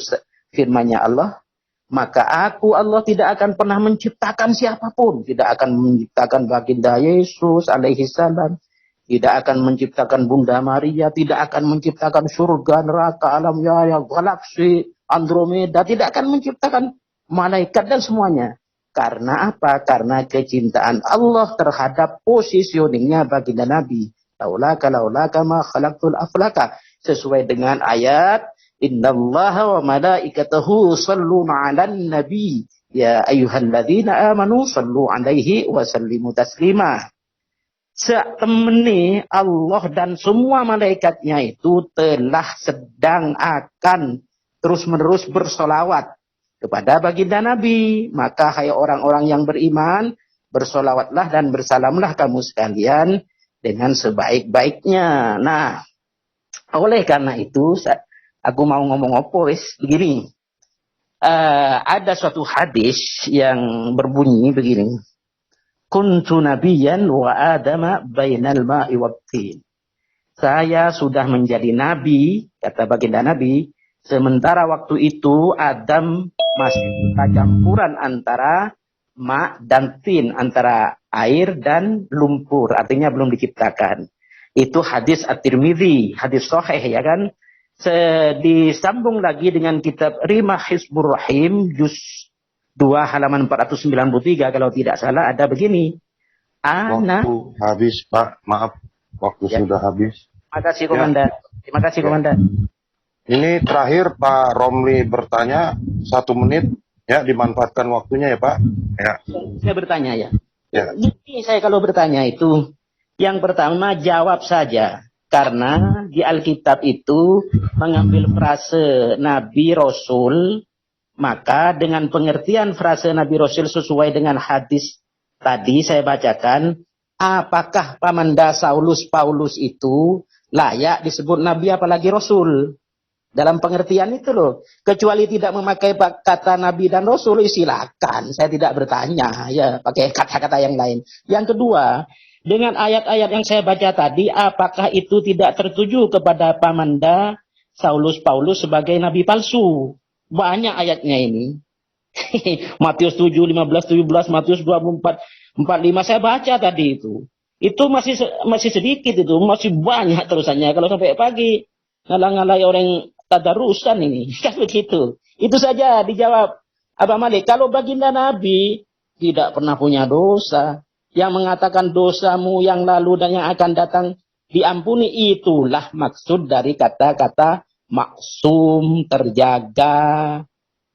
firman-Nya Allah, maka aku Allah tidak akan pernah menciptakan siapapun, tidak akan menciptakan baginda Yesus alaihi salam, tidak akan menciptakan Bunda Maria, tidak akan menciptakan surga, neraka, alam raya, galaksi, Andromeda, tidak akan menciptakan malaikat dan semuanya. Karena apa? Karena kecintaan Allah terhadap positioningnya baginda Nabi. Laulaka ma khalaqtul aflaka. Sesuai dengan ayat, Innallaha wa malaikatahu shalluna 'alan nabi. Ya ayyuhalladzina amanu shallu 'alaihi wa sallimu taslima. Setemene Allah dan semua malaikatnya itu telah sedang akan terus-menerus bersolawat kepada baginda Nabi. Maka hai orang-orang yang beriman, bersolawatlah dan bersalamlah kamu sekalian dengan sebaik-baiknya. Nah, oleh karena itu, aku mau ngomong apa wis begini. Ada suatu hadis yang berbunyi begini. Kuntu nabiyyan wa adama bainal ma'i wat-tin. Saya sudah menjadi nabi, kata baginda Nabi, sementara waktu itu Adam masih campuran antara ma dan tin, antara air dan lumpur, artinya belum diciptakan. Itu hadis At-Tirmidzi, hadis sahih ya kan. Disambung lagi dengan kitab Rimah Hizbur Rahim juz 2 halaman 493 kalau tidak salah, ada begini. Waktu habis, Pak. Maaf, waktu sudah habis. Terima kasih Komandan. Terima kasih Komandan. Ini terakhir Pak Romli bertanya 1 menit, ya, dimanfaatkan waktunya ya Pak. Ya. Saya bertanya ya. Ya. Jadi saya kalau bertanya itu, yang pertama jawab saja. Karena di Alkitab itu mengambil frase Nabi Rasul, maka dengan pengertian frase Nabi Rasul sesuai dengan hadis tadi saya bacakan, apakah Pamanda Saulus Paulus itu layak disebut Nabi apalagi Rasul? Dalam pengertian itu loh. Kecuali tidak memakai kata Nabi dan Rasul, silakan. Saya tidak bertanya, ya pakai kata-kata yang lain. Yang kedua, dengan ayat-ayat yang saya baca tadi, apakah itu tidak tertuju kepada Pamanda Saulus Paulus sebagai Nabi palsu? Banyak ayatnya ini. Matius 7, 15, 17, Matius 24, 45 saya baca tadi itu. Itu masih sedikit itu, masih banyak terusannya. Kalau sampai pagi ngalah-ngalai orang tadarusan ini. Kan begitu. Itu saja dijawab Abah Malik. Kalau baginda Nabi tidak pernah punya dosa, yang mengatakan dosamu yang lalu dan yang akan datang diampuni, itulah maksud dari kata-kata maksum, terjaga.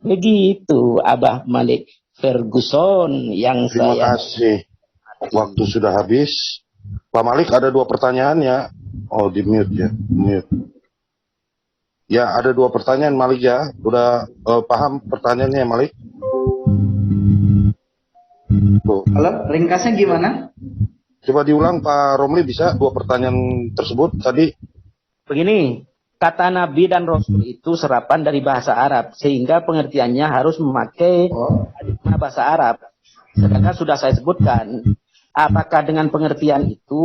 Begitu Abah Malik Ferguson yang Terima saya... kasih. Waktu sudah habis. Pak Malik ada 2 pertanyaan ya. Oh, di mute ya. Mute. Ya, ada 2 pertanyaan Malik ya. Udah paham pertanyaannya Malik? Tuh. Halo, ringkasnya gimana? Coba diulang Pak Romli, bisa 2 pertanyaan tersebut tadi? Begini, kata Nabi dan Rasul itu serapan dari bahasa Arab, sehingga pengertiannya harus memakai bahasa Arab. Sedangkan sudah saya sebutkan, apakah dengan pengertian itu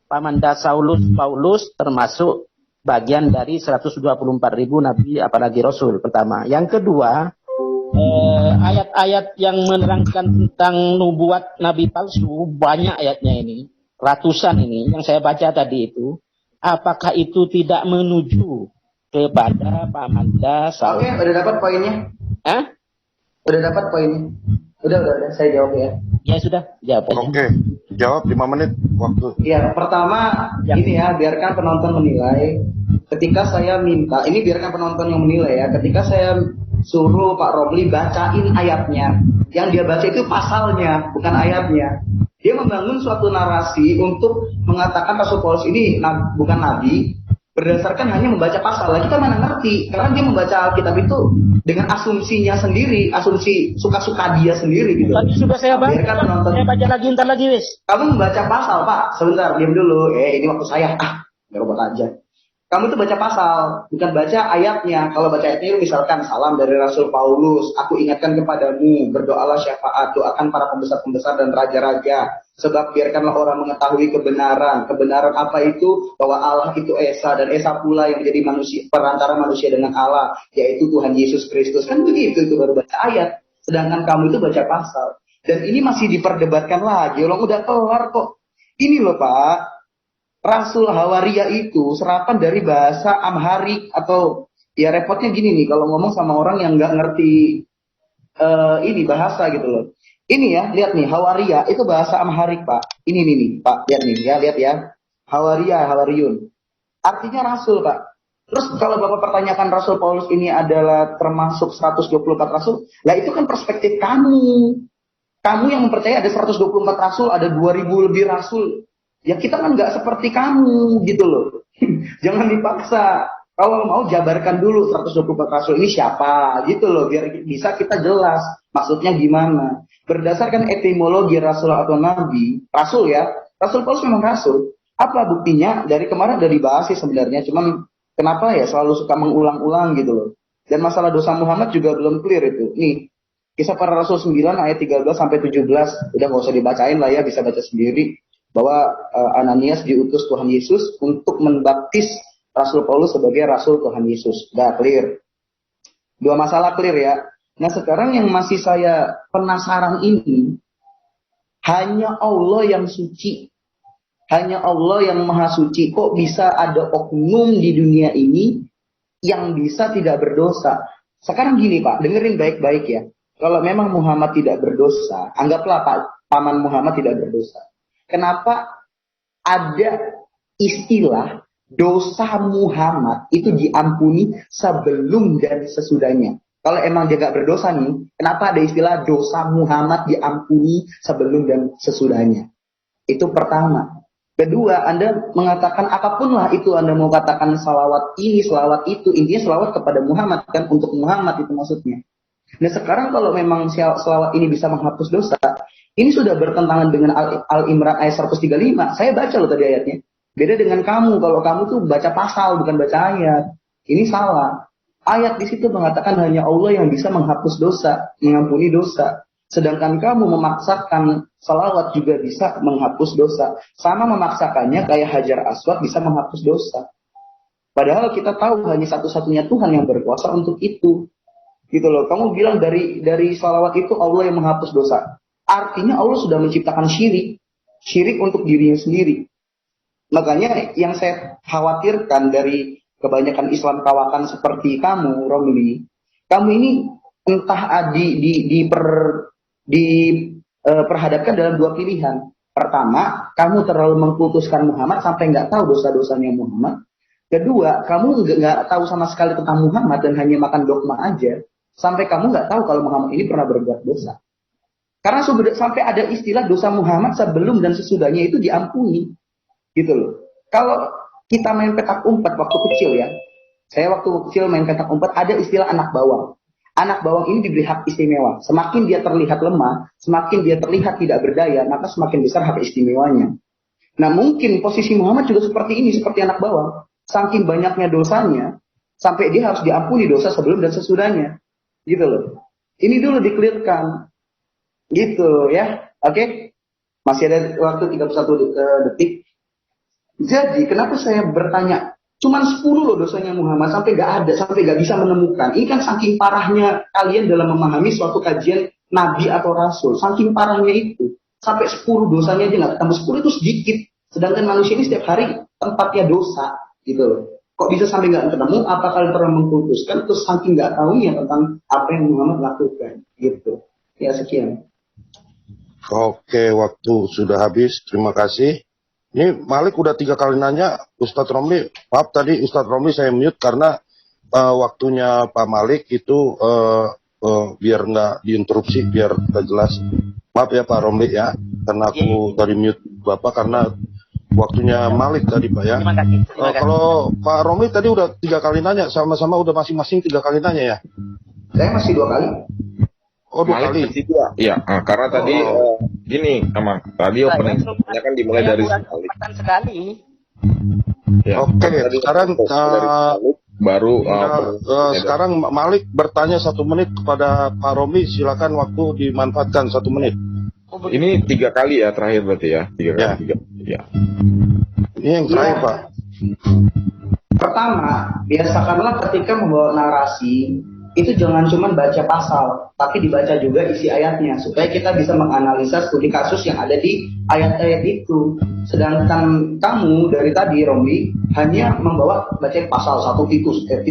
Pamanda Saulus Paulus termasuk bagian dari 124.000 Nabi apalagi Rasul, pertama. Yang kedua, ayat-ayat yang menerangkan tentang nubuat Nabi palsu, banyak ayatnya ini, ratusan ini, yang saya baca tadi itu. Apakah itu tidak menuju kepada Pamanda Saulus? Oke, udah dapat poinnya. Hah? Udah dapat poinnya. Udah, saya jawab ya. Ya sudah, jawab aja. Oke, jawab 5 menit waktu. Ya, pertama ini ya, biarkan penonton menilai. Ketika saya minta, ini biarkan penonton yang menilai ya. Ketika saya suruh Pak Romli bacain ayatnya, yang dia baca itu pasalnya, bukan ayatnya. Dia membangun suatu narasi untuk mengatakan Rasul Paulus ini bukan nabi, berdasarkan hanya membaca pasal. Kita mana ngerti, karena dia membaca Alkitab itu dengan asumsinya sendiri, asumsi suka-suka dia sendiri gitu. Tadi sudah saya baca. Biarkan penonton. Saya baca lagi, ntar lagi wis. Kamu membaca pasal, Pak. Sebentar, diam dulu. Ini waktu saya. Ngerobot aja. Kamu itu baca pasal, bukan baca ayatnya. Kalau baca ayatnya misalkan salam dari Rasul Paulus, aku ingatkan kepadamu, berdoalah syafaat, doakan para pembesar-pembesar dan raja-raja, Sebab biarkanlah orang mengetahui kebenaran. Kebenaran apa itu? Bahwa Allah itu Esa, dan Esa pula yang menjadi manusia, perantara manusia dengan Allah, yaitu Tuhan Yesus Kristus. Kan begitu, itu baru baca ayat. Sedangkan kamu itu baca pasal. Dan ini masih diperdebatkan lagi. Orang udah kelar kok. Ini loh Pak, Rasul Hawaria itu serapan dari bahasa Amharik, atau ya repotnya gini nih, kalau ngomong sama orang yang nggak ngerti ini bahasa gitu loh. Ini ya, lihat nih, Hawaria itu bahasa Amharik, Pak. Ini nih, Pak, lihat nih, ya, lihat ya. Hawaria, Hawariyun. Artinya Rasul, Pak. Terus kalau Bapak pertanyakan Rasul Paulus ini adalah termasuk 124 Rasul, lah itu kan perspektif kamu. Kamu yang mempercayai ada 124 Rasul, ada 2000 lebih Rasul. Ya kita kan nggak seperti kamu, gitu loh. Jangan dipaksa. Kalau mau jabarkan dulu 124 Rasul ini siapa, gitu loh. Biar bisa kita jelas maksudnya gimana. Berdasarkan etimologi Rasul atau Nabi, Rasul ya, Rasul Paulus memang Rasul. Apa buktinya? Dari kemarin udah dibahas sih sebenarnya, cuman kenapa ya selalu suka mengulang-ulang gitu loh. Dan masalah dosa Muhammad juga belum clear itu. Nih, Kisah Para Rasul 9 ayat 13 sampai 17, udah nggak usah dibacain lah ya, bisa baca sendiri. Bahwa Ananias diutus Tuhan Yesus untuk membaptis Rasul Paulus sebagai Rasul Tuhan Yesus. Udah clear. Dua masalah clear ya. Nah sekarang yang masih saya penasaran ini, hanya Allah yang suci. Hanya Allah yang maha suci. Kok bisa ada oknum di dunia ini yang bisa tidak berdosa? Sekarang gini Pak, dengerin baik-baik ya. Kalau memang Muhammad tidak berdosa, anggaplah Pak, paman Muhammad tidak berdosa. Kenapa ada istilah dosa Muhammad itu diampuni sebelum dan sesudahnya? Kalau emang dia gak berdosa nih, kenapa ada istilah dosa Muhammad diampuni sebelum dan sesudahnya? Itu pertama. Kedua, Anda mengatakan apapun lah itu, Anda mau katakan salawat ini, salawat itu, intinya salawat kepada Muhammad, kan untuk Muhammad itu maksudnya. Nah sekarang kalau memang salawat ini bisa menghapus dosa, ini sudah bertentangan dengan Al-Imran ayat 135. Saya baca loh tadi ayatnya. Beda dengan kamu, kalau kamu tuh baca pasal bukan baca ayat. Ini salah. Ayat di situ mengatakan hanya Allah yang bisa menghapus dosa, mengampuni dosa. Sedangkan kamu memaksakan salawat juga bisa menghapus dosa. Sama memaksakannya kayak Hajar Aswad bisa menghapus dosa. Padahal kita tahu hanya satu-satunya Tuhan yang berkuasa untuk itu. Gitu loh. Kamu bilang dari salawat itu Allah yang menghapus dosa. Artinya Allah sudah menciptakan syirik. Syirik untuk dirinya sendiri. Makanya yang saya khawatirkan dari kebanyakan Islam kawakan seperti kamu, Romli, kamu ini entah diperhadapkan dalam dua pilihan. Pertama, kamu terlalu mengkultuskan Muhammad sampai nggak tahu dosa-dosanya Muhammad. Kedua, kamu nggak tahu sama sekali tentang Muhammad dan hanya makan dogma aja, sampai kamu nggak tahu kalau Muhammad ini pernah berbuat dosa. Karena sampai ada istilah dosa Muhammad sebelum dan sesudahnya itu diampuni, gitu loh. Kalau kita main petak umpet waktu kecil ya, saya waktu kecil main petak umpet ada istilah anak bawang. Anak bawang ini diberi hak istimewa. Semakin dia terlihat lemah, semakin dia terlihat tidak berdaya, maka semakin besar hak istimewanya. Nah mungkin posisi Muhammad juga seperti ini, seperti anak bawang. Saking banyaknya dosanya, sampai dia harus diampuni dosa sebelum dan sesudahnya. Gitu loh. Ini dulu dikelirkan. Gitu ya. Oke. Masih ada waktu 31 detik. Jadi kenapa saya bertanya, cuman 10 loh dosanya Muhammad, sampai gak ada, sampai gak bisa menemukan. Ini kan saking parahnya kalian dalam memahami suatu kajian Nabi atau Rasul. Saking parahnya itu. Sampai 10 dosanya aja gak ketemu. 10 itu sedikit. Sedangkan manusia ini setiap hari tempatnya dosa. Gitu loh. Kok bisa sampai gak ketemu? Apa kalian pernah mengkultuskan? Terus saking gak tahunya tentang apa yang Muhammad lakukan. Gitu. Ya sekian. Oke, waktu sudah habis. Terima kasih. Ini Malik udah 3 kali nanya, Ustadz Romli. Maaf tadi Ustadz Romli saya mute karena waktunya Pak Malik itu biar nggak diinterupsi, biar kita jelas. Maaf ya Pak Romli ya, karena aku tadi mute Bapak karena waktunya Malik tadi Pak ya. Terima kasih. Kalau Pak Romli tadi udah 3 kali nanya, sama-sama udah masing-masing 3 kali nanya ya? Saya masih 2 kali. Oh 2 kali. Iya, karena tadi gini, emang tadi openingnya kan dimulai dari sekali. Ya, Oke, sekarang baru sekarang Malik bertanya 1 menit kepada Pak Romli, silakan waktu dimanfaatkan 1 menit. Ini 3 kali ya terakhir berarti ya? 3 kali, Ya. 3 kali. Ya. Ini yang terakhir, Iya. Pak. Pertama, biasakanlah ketika membawa narasi, itu jangan cuma baca pasal, tapi dibaca juga isi ayatnya, supaya kita bisa menganalisa studi kasus yang ada di ayat-ayat itu. Sedangkan kamu dari tadi, Romli, hanya membawa baca pasal 1 Titus 1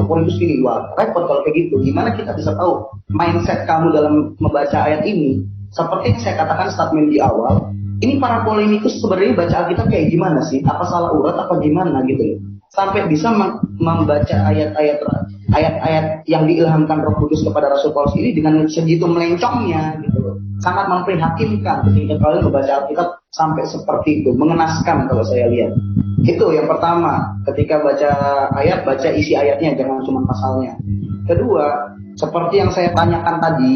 Korintus ini. Wah, repot kalau kayak gitu. Gimana kita bisa tahu mindset kamu dalam membaca ayat ini? Seperti yang saya katakan statement di awal, ini para polemikus sebenarnya baca Alkitab kayak gimana sih? Apa salah urat apa gimana gitu loh. Sampai bisa membaca ayat-ayat yang diilhamkan Roh Kudus kepada Rasul Paulus ini dengan segitu melencongnya gitu loh. Sangat memprihatinkan ketika kalian membaca Alkitab sampai seperti itu, mengenaskan kalau saya lihat. Itu yang pertama, ketika baca ayat, baca isi ayatnya, jangan cuma pasalnya. Kedua, seperti yang saya tanyakan tadi,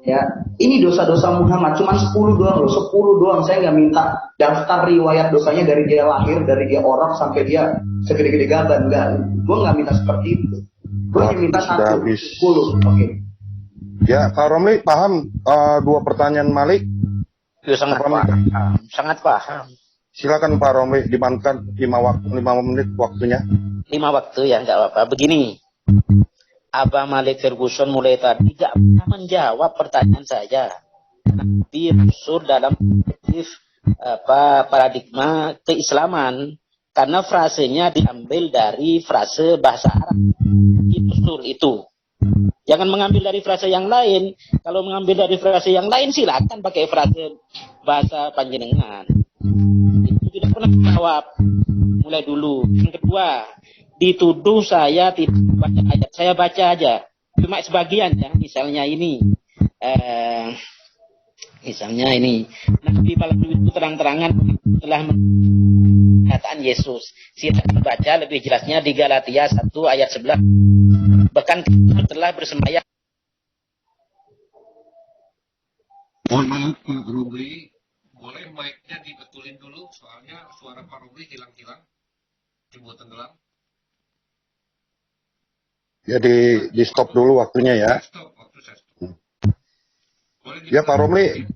ya, ini dosa-dosa Muhammad cuma 10 doang loh, 10 doang. Saya nggak minta daftar riwayat dosanya dari dia lahir, dari dia orok sampai dia segede-gede gaban, enggak. Gue nggak minta seperti itu. Gue hanya minta Sudah 1, habis. 10. Oke. Ya, Pak Romli paham 2 pertanyaan Malik? Itu sangat Apa, Malik? paham, sangat paham. Silakan Pak Romli dimankan 5 menit waktunya. 5 waktu ya, nggak apa-apa. Begini, Abah Malik Ferguson mulai tadi nggak pernah menjawab pertanyaan saya. Nabi Rasul dalam paradigma keislaman, karena frasenya diambil dari frase bahasa Arab. Rasul itu. Jangan mengambil dari frase yang lain. Kalau mengambil dari frase yang lain, silakan pakai frase bahasa panjenengan. Itu tidak pernah dijawab. Mulai dulu. Yang kedua, dituduh saya tidak baca ayat. Saya baca aja. Cuma sebagian ya. Misalnya ini. Nabi Baladu itu terang-terangan telah perkataan Yesus. Silakan baca lebih jelasnya di Galatia 1 ayat 11. Bahkan telah bersembahyang. Mohon maaf Pak Romli, boleh mic-nya dibetulin dulu, soalnya suara Pak Romli hilang-hilang, timbul tenggelam. Ya di stop dulu waktunya ya. Stop, waktu saya stop. Ya Pak Romli,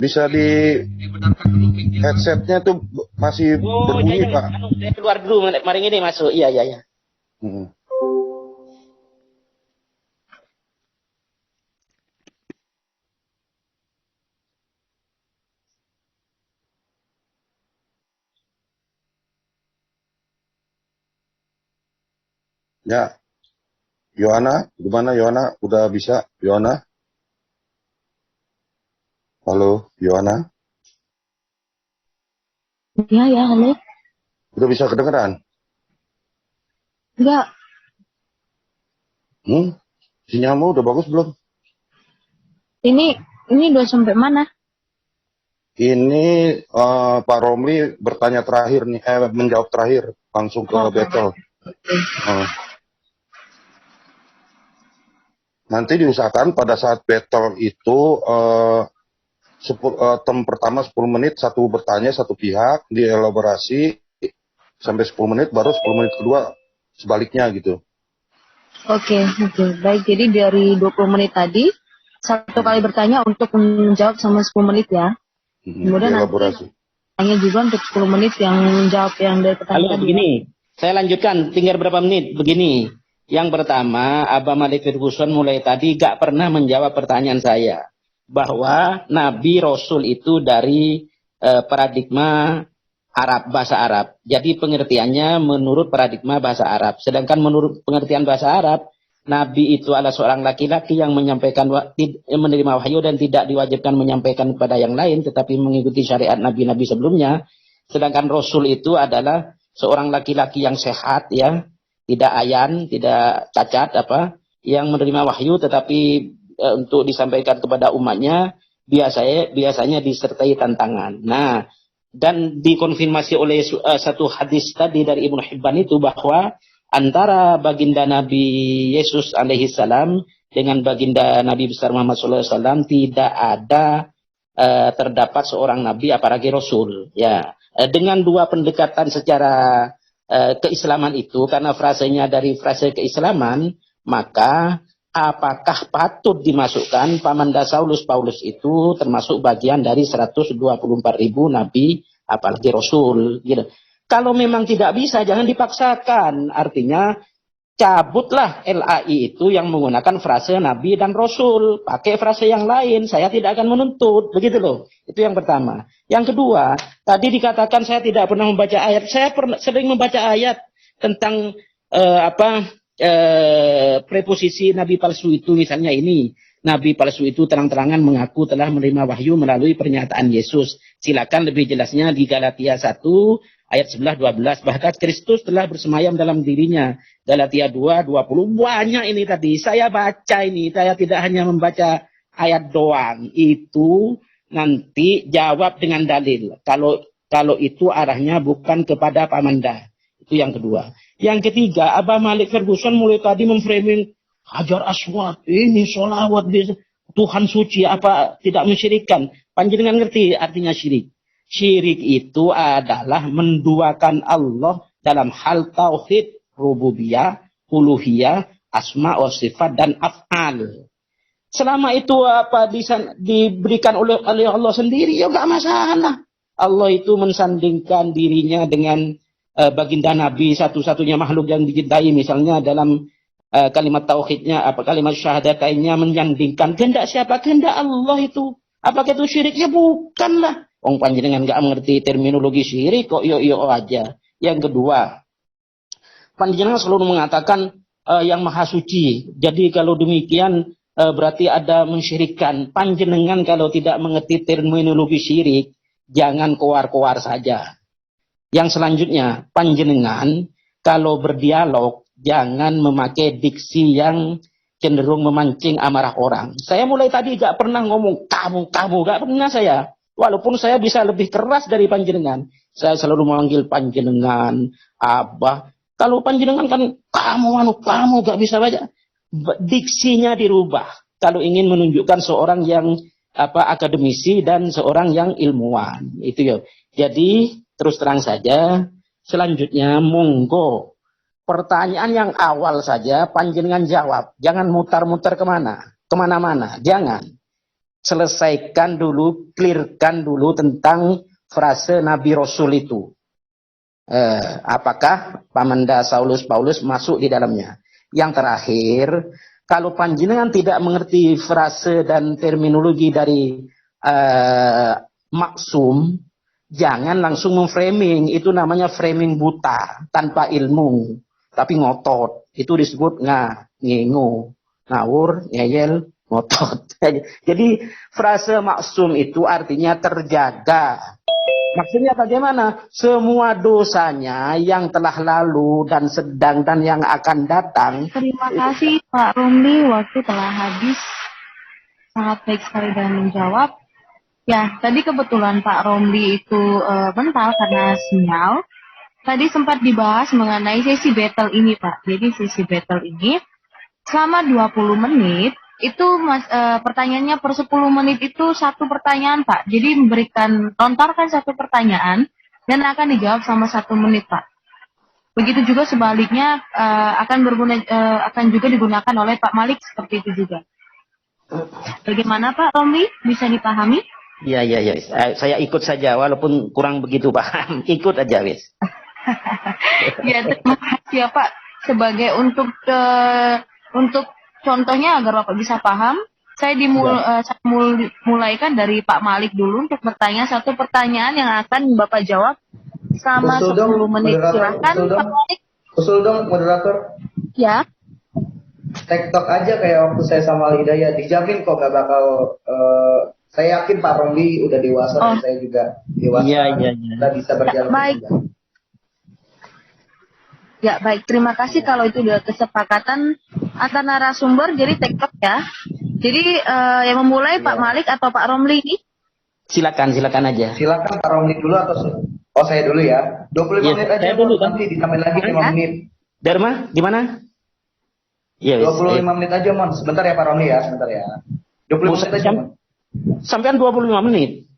bisa Dibenarkan dulu mic-nya. headsetnya tuh masih berbunyi Pak. Saya keluar dulu, mari ini masuk. Iya. Hmm. Ya, Yohana, gimana Yohana? Udah bisa, Yohana? Halo, Yohana? Ya, halo. Udah bisa kedengeran? Enggak, Sinyalmu udah bagus belum? ini udah sampai mana? Ini Pak Romli bertanya terakhir nih, menjawab terakhir, langsung ke battle. Nanti diusahakan pada saat battle itu tem pertama 10 menit satu bertanya satu pihak, dielaborasi sampai 10 menit, baru 10 menit kedua sebaliknya gitu. Oke. Baik, jadi dari 20 menit tadi, 1 kali bertanya untuk menjawab sama 10 menit ya. Kemudian Dielaborasi. tanya juga untuk 10 menit yang menjawab yang dari pertanyaan Halo, tadi. begini. Saya lanjutkan, tinggal berapa menit? Begini. Yang pertama, Abah Malik Ferguson mulai tadi gak pernah menjawab pertanyaan saya. Bahwa Nabi Rasul itu dari paradigma Arab, bahasa Arab. Jadi pengertiannya menurut paradigma bahasa Arab. Sedangkan menurut pengertian bahasa Arab, Nabi itu adalah seorang laki-laki yang menyampaikan menerima wahyu dan tidak diwajibkan menyampaikan kepada yang lain, tetapi mengikuti syariat Nabi-Nabi sebelumnya. Sedangkan Rasul itu adalah seorang laki-laki yang sehat, ya, tidak ayan, tidak cacat, yang menerima wahyu, tetapi untuk disampaikan kepada umatnya biasanya disertai tantangan. Nah, dan dikonfirmasi oleh satu hadis tadi dari Ibnu Hibban itu bahwa antara baginda Nabi Yesus alaihi salam dengan baginda Nabi besar Muhammad sallallahu alaihi wasallam tidak ada terdapat seorang nabi apalagi rasul, ya. Dengan dua pendekatan secara keislaman itu, karena frasenya dari frase keislaman, maka apakah patut dimasukkan Pamanda Saulus Paulus itu termasuk bagian dari 124.000 nabi apalagi rasul gitu. Kalau memang tidak bisa jangan dipaksakan. Artinya cabutlah LAI itu yang menggunakan frase nabi dan rasul, pakai frase yang lain, saya tidak akan menuntut, begitu loh. Itu yang pertama. Yang kedua, tadi dikatakan saya tidak pernah membaca ayat. Saya sering membaca ayat tentang preposisi nabi palsu itu, misalnya ini. Nabi palsu itu terang-terangan mengaku telah menerima wahyu melalui pernyataan Yesus. Silakan lebih jelasnya di Galatia 1 ayat 11-12. Bahkan Kristus telah bersemayam dalam dirinya. Galatia 2:20. Banyak ini tadi. Saya baca ini. Saya tidak hanya membaca ayat doang. Itu nanti jawab dengan dalil. Kalau itu arahnya bukan kepada Pamanda. Itu yang kedua. Yang ketiga, Abah Malik Ferguson mulai tadi memframing Hajar Aswad, ini sholawat, Tuhan suci, apa tidak mensyirikkan. Panjenengan ngerti artinya syirik. Syirik itu adalah menduakan Allah dalam hal tauhid, rububiyah, uluhiyah, asma wa sifat dan af'al. Selama itu apa diberikan oleh Allah sendiri, ya enggak masalah. Allah itu mensandingkan dirinya dengan baginda Nabi, satu-satunya makhluk yang dicintai, misalnya dalam kalimat tauhidnya, kalimat syahadatainnya menyandingkan kehendak siapa? Kehendak Allah itu. Apakah itu syirik? Ya bukanlah. Wong panjenengan enggak mengerti terminologi syirik kok yo aja. Yang kedua, panjenengan selalu mengatakan yang maha suci. Jadi kalau demikian berarti ada mensyirikkan. Panjenengan kalau tidak mengerti terminologi syirik, jangan koar-koar saja. Yang selanjutnya, panjenengan kalau berdialog jangan memakai diksi yang cenderung memancing amarah orang. Saya mulai tadi gak pernah ngomong kamu, gak pernah saya. Walaupun saya bisa lebih keras dari panjenengan. Saya selalu memanggil panjenengan, Abah. Kalau panjenengan kan kamu gak bisa baca. Diksinya dirubah. Kalau ingin menunjukkan seorang yang akademisi dan seorang yang ilmuwan. Itu ya. Jadi terus terang saja. Selanjutnya monggo. Pertanyaan yang awal saja panjenengan jawab. Jangan mutar-mutar kemana-mana. Jangan. Selesaikan dulu, clearkan dulu tentang frase Nabi Rasul itu. Apakah Pamanda Saulus Paulus masuk di dalamnya? Yang terakhir, kalau panjenengan tidak mengerti frase dan terminologi dari maksum, jangan langsung memframing. Itu namanya framing buta, tanpa ilmu. Tapi ngotot, itu disebut ngengo, ngawur, ngeyel, ngotot. Jadi frase maksum itu artinya terjaga. Maksudnya bagaimana? Semua dosanya yang telah lalu dan sedang dan yang akan datang. Terima kasih Pak Romli, waktu telah habis. Sangat baik sekali dalam menjawab. Ya, tadi kebetulan Pak Romli itu mental karena sinyal. Tadi sempat dibahas mengenai sesi battle ini, Pak. Jadi sesi battle ini selama 20 menit itu pertanyaannya per 10 menit itu satu pertanyaan, Pak. Jadi lontarkan satu pertanyaan dan akan dijawab sama 1 menit, Pak. Begitu juga sebaliknya akan juga digunakan oleh Pak Malik seperti itu juga. Bagaimana Pak Romli? Bisa dipahami? Iya. Saya ikut saja walaupun kurang begitu paham. Ikut aja, wis. Ya, terima kasih ya Pak. Sebagai untuk contohnya agar Bapak bisa paham, saya mulaikan dari Pak Malik dulu untuk bertanya satu pertanyaan yang akan Bapak jawab selama 10 menit. Silakan Pak Malik. Usul dong moderator. Ya. TikTok aja kayak waktu saya sama Hidayah, dijamin kok gak bakal saya yakin Pak Romli udah dewasa dan saya juga dewasa. Iya. Kita bisa berjalan. Baik. Ya, baik. Terima kasih kalau itu udah kesepakatan antar narasumber, jadi TikTok ya. Jadi yang memulai Pak Malik atau Pak Romli? Silakan aja. Silakan Pak Romli dulu atau saya dulu ya. 25 menit aja dulu kan. Nanti ditambah lagi 5 menit. Dharma, gimana? Iya, 25 menit aja, Mon. Sebentar ya Pak Romli ya, sebentar ya. 25 menit aja, Mon. Sampean 25 menit.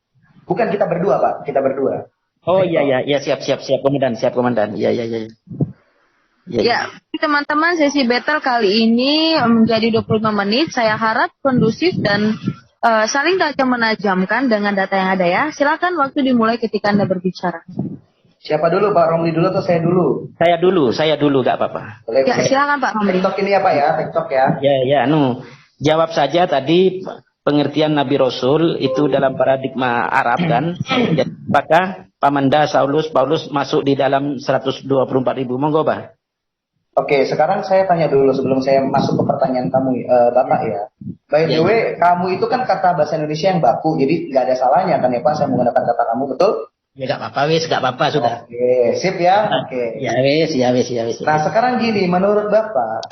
Bukan, kita berdua, Pak. Kita berdua. Oh iya, siap komandan. Iya. Ya, teman-teman, sesi battle kali ini menjadi 25 menit. Saya harap kondusif dan saling tajam menajamkan dengan data yang ada ya. Silakan waktu dimulai ketika Anda berbicara. Siapa dulu, Pak Romli dulu atau saya dulu? Saya dulu, gak apa-apa. Boleh, Ya, silakan Pak Romli. TikTok ini ya Pak ya, TikTok ya. Ya, jawab saja tadi pengertian Nabi Rasul itu dalam paradigma Arab kan. Jadi, apakah Pamanda Paulus masuk di dalam 124.000? Monggo, Pak. Oke, sekarang saya tanya dulu sebelum saya masuk ke pertanyaan kamu, Bapak ya. By the way, kamu itu kan kata bahasa Indonesia yang baku, jadi nggak ada salahnya kan ya Pak, saya menggunakan kata kamu, betul? Ya gak apa-apa sudah. Oke, sip ya. Oke. Ya wes. Nah, sekarang gini, menurut Bapak,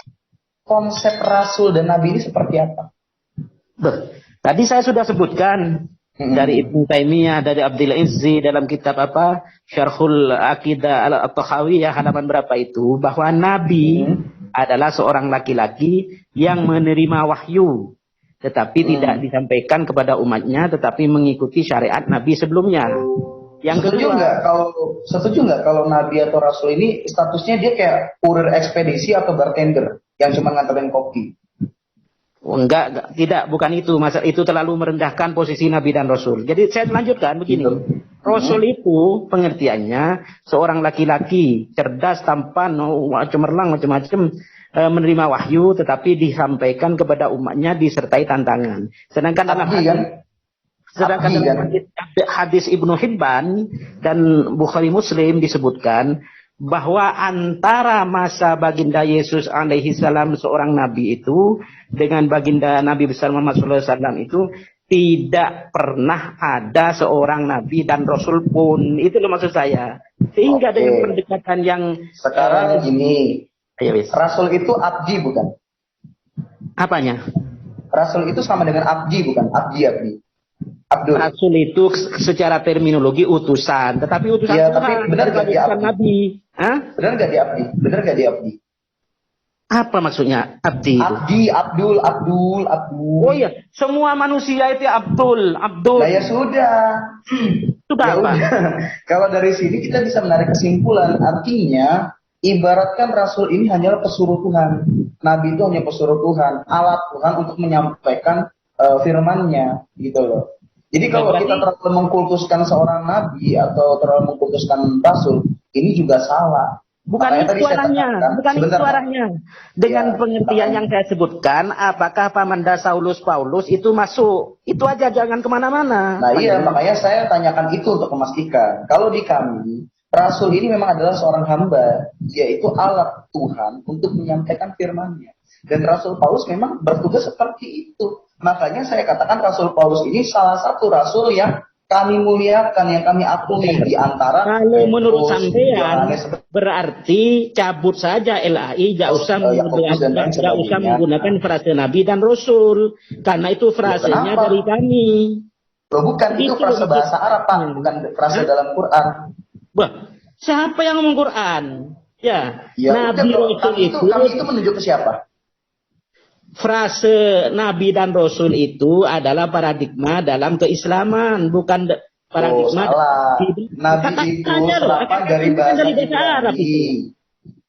konsep Rasul dan Nabi ini seperti apa? Tadi saya sudah sebutkan dari Ibnu Taimiyah, dari Abdul Izzi dalam kitab Syarhul Aqidah At-Tahawiyah halaman berapa itu, bahwa Nabi adalah seorang laki-laki yang menerima wahyu, tetapi tidak disampaikan kepada umatnya, tetapi mengikuti syariat Nabi sebelumnya. Yang kedua, setuju nggak kalau Nabi atau Rasul ini statusnya dia kayak kurir ekspedisi atau bartender yang cuma nganterin kopi? Tidak, bukan itu. Masa itu terlalu merendahkan posisi Nabi dan Rasul. Jadi saya lanjutkan begini. Rasul itu pengertiannya seorang laki-laki cerdas, tampan, cemerlang, macam-macam, menerima wahyu, tetapi disampaikan kepada umatnya disertai tantangan. Sedangkan dalam hadis Ibnu Hibban dan Bukhari Muslim disebutkan bahwa antara masa baginda Yesus alaihi salam seorang nabi itu dengan baginda Nabi besar Muhammad sallallahu alaihi wasallam itu tidak pernah ada seorang nabi dan rasul pun. Itu loh maksud saya. Sehingga dengan pendekatan yang sekarang gini, Rasul itu abdi bukan? Apanya? Rasul itu sama dengan abdi bukan? Abdi. Abdul. Rasul itu secara terminologi utusan, tetapi utusan ya, Tuhan, tapi benar gak dia abdi? Nabi. Hah? Benar gak dia abdi? Benar gak dia abdi? Apa maksudnya abdi? Abdi, Abdul. Oh iya, semua manusia itu Abdul. Nah ya sudah. Sudah apa? Kalau dari sini kita bisa menarik kesimpulan, artinya ibaratkan Rasul ini hanyalah pesuruh Tuhan. Nabi itu hanya pesuruh Tuhan, alat Tuhan untuk menyampaikan firman-Nya, gitu loh. Jadi kalau kita terlalu mengkultuskan seorang nabi atau terlalu mengkultuskan rasul, ini juga salah. Bukan itu arahnya. Dengan pengertian yang saya sebutkan, apakah Pamanda Paulus itu masuk? Itu aja, jangan kemana-mana. Nah iya, makanya saya tanyakan itu untuk memastikan. Kalau di kami, rasul ini memang adalah seorang hamba, yaitu alat Tuhan untuk menyampaikan firman-Nya. Dan Rasul Paulus memang bertugas seperti itu. Makanya saya katakan Rasul Paulus ini salah satu rasul yang kami muliakan, yang kami akui di antara. Kalau menurut sampean berarti cabut saja LAI, tidak usah menggunakan frase Nabi dan Rasul, karena itu frasenya dari kami. Loh, bukan itu frase bahasa Arab Pak, bukan frase dalam Quran. Siapa yang ngomong Quran? Ya Nabi Rasul kami itu menunjuk ke siapa? Frase Nabi dan Rasul itu adalah paradigma dalam keislaman, bukan paradigma. Nabi itu serapan dari bahasa Ibrani.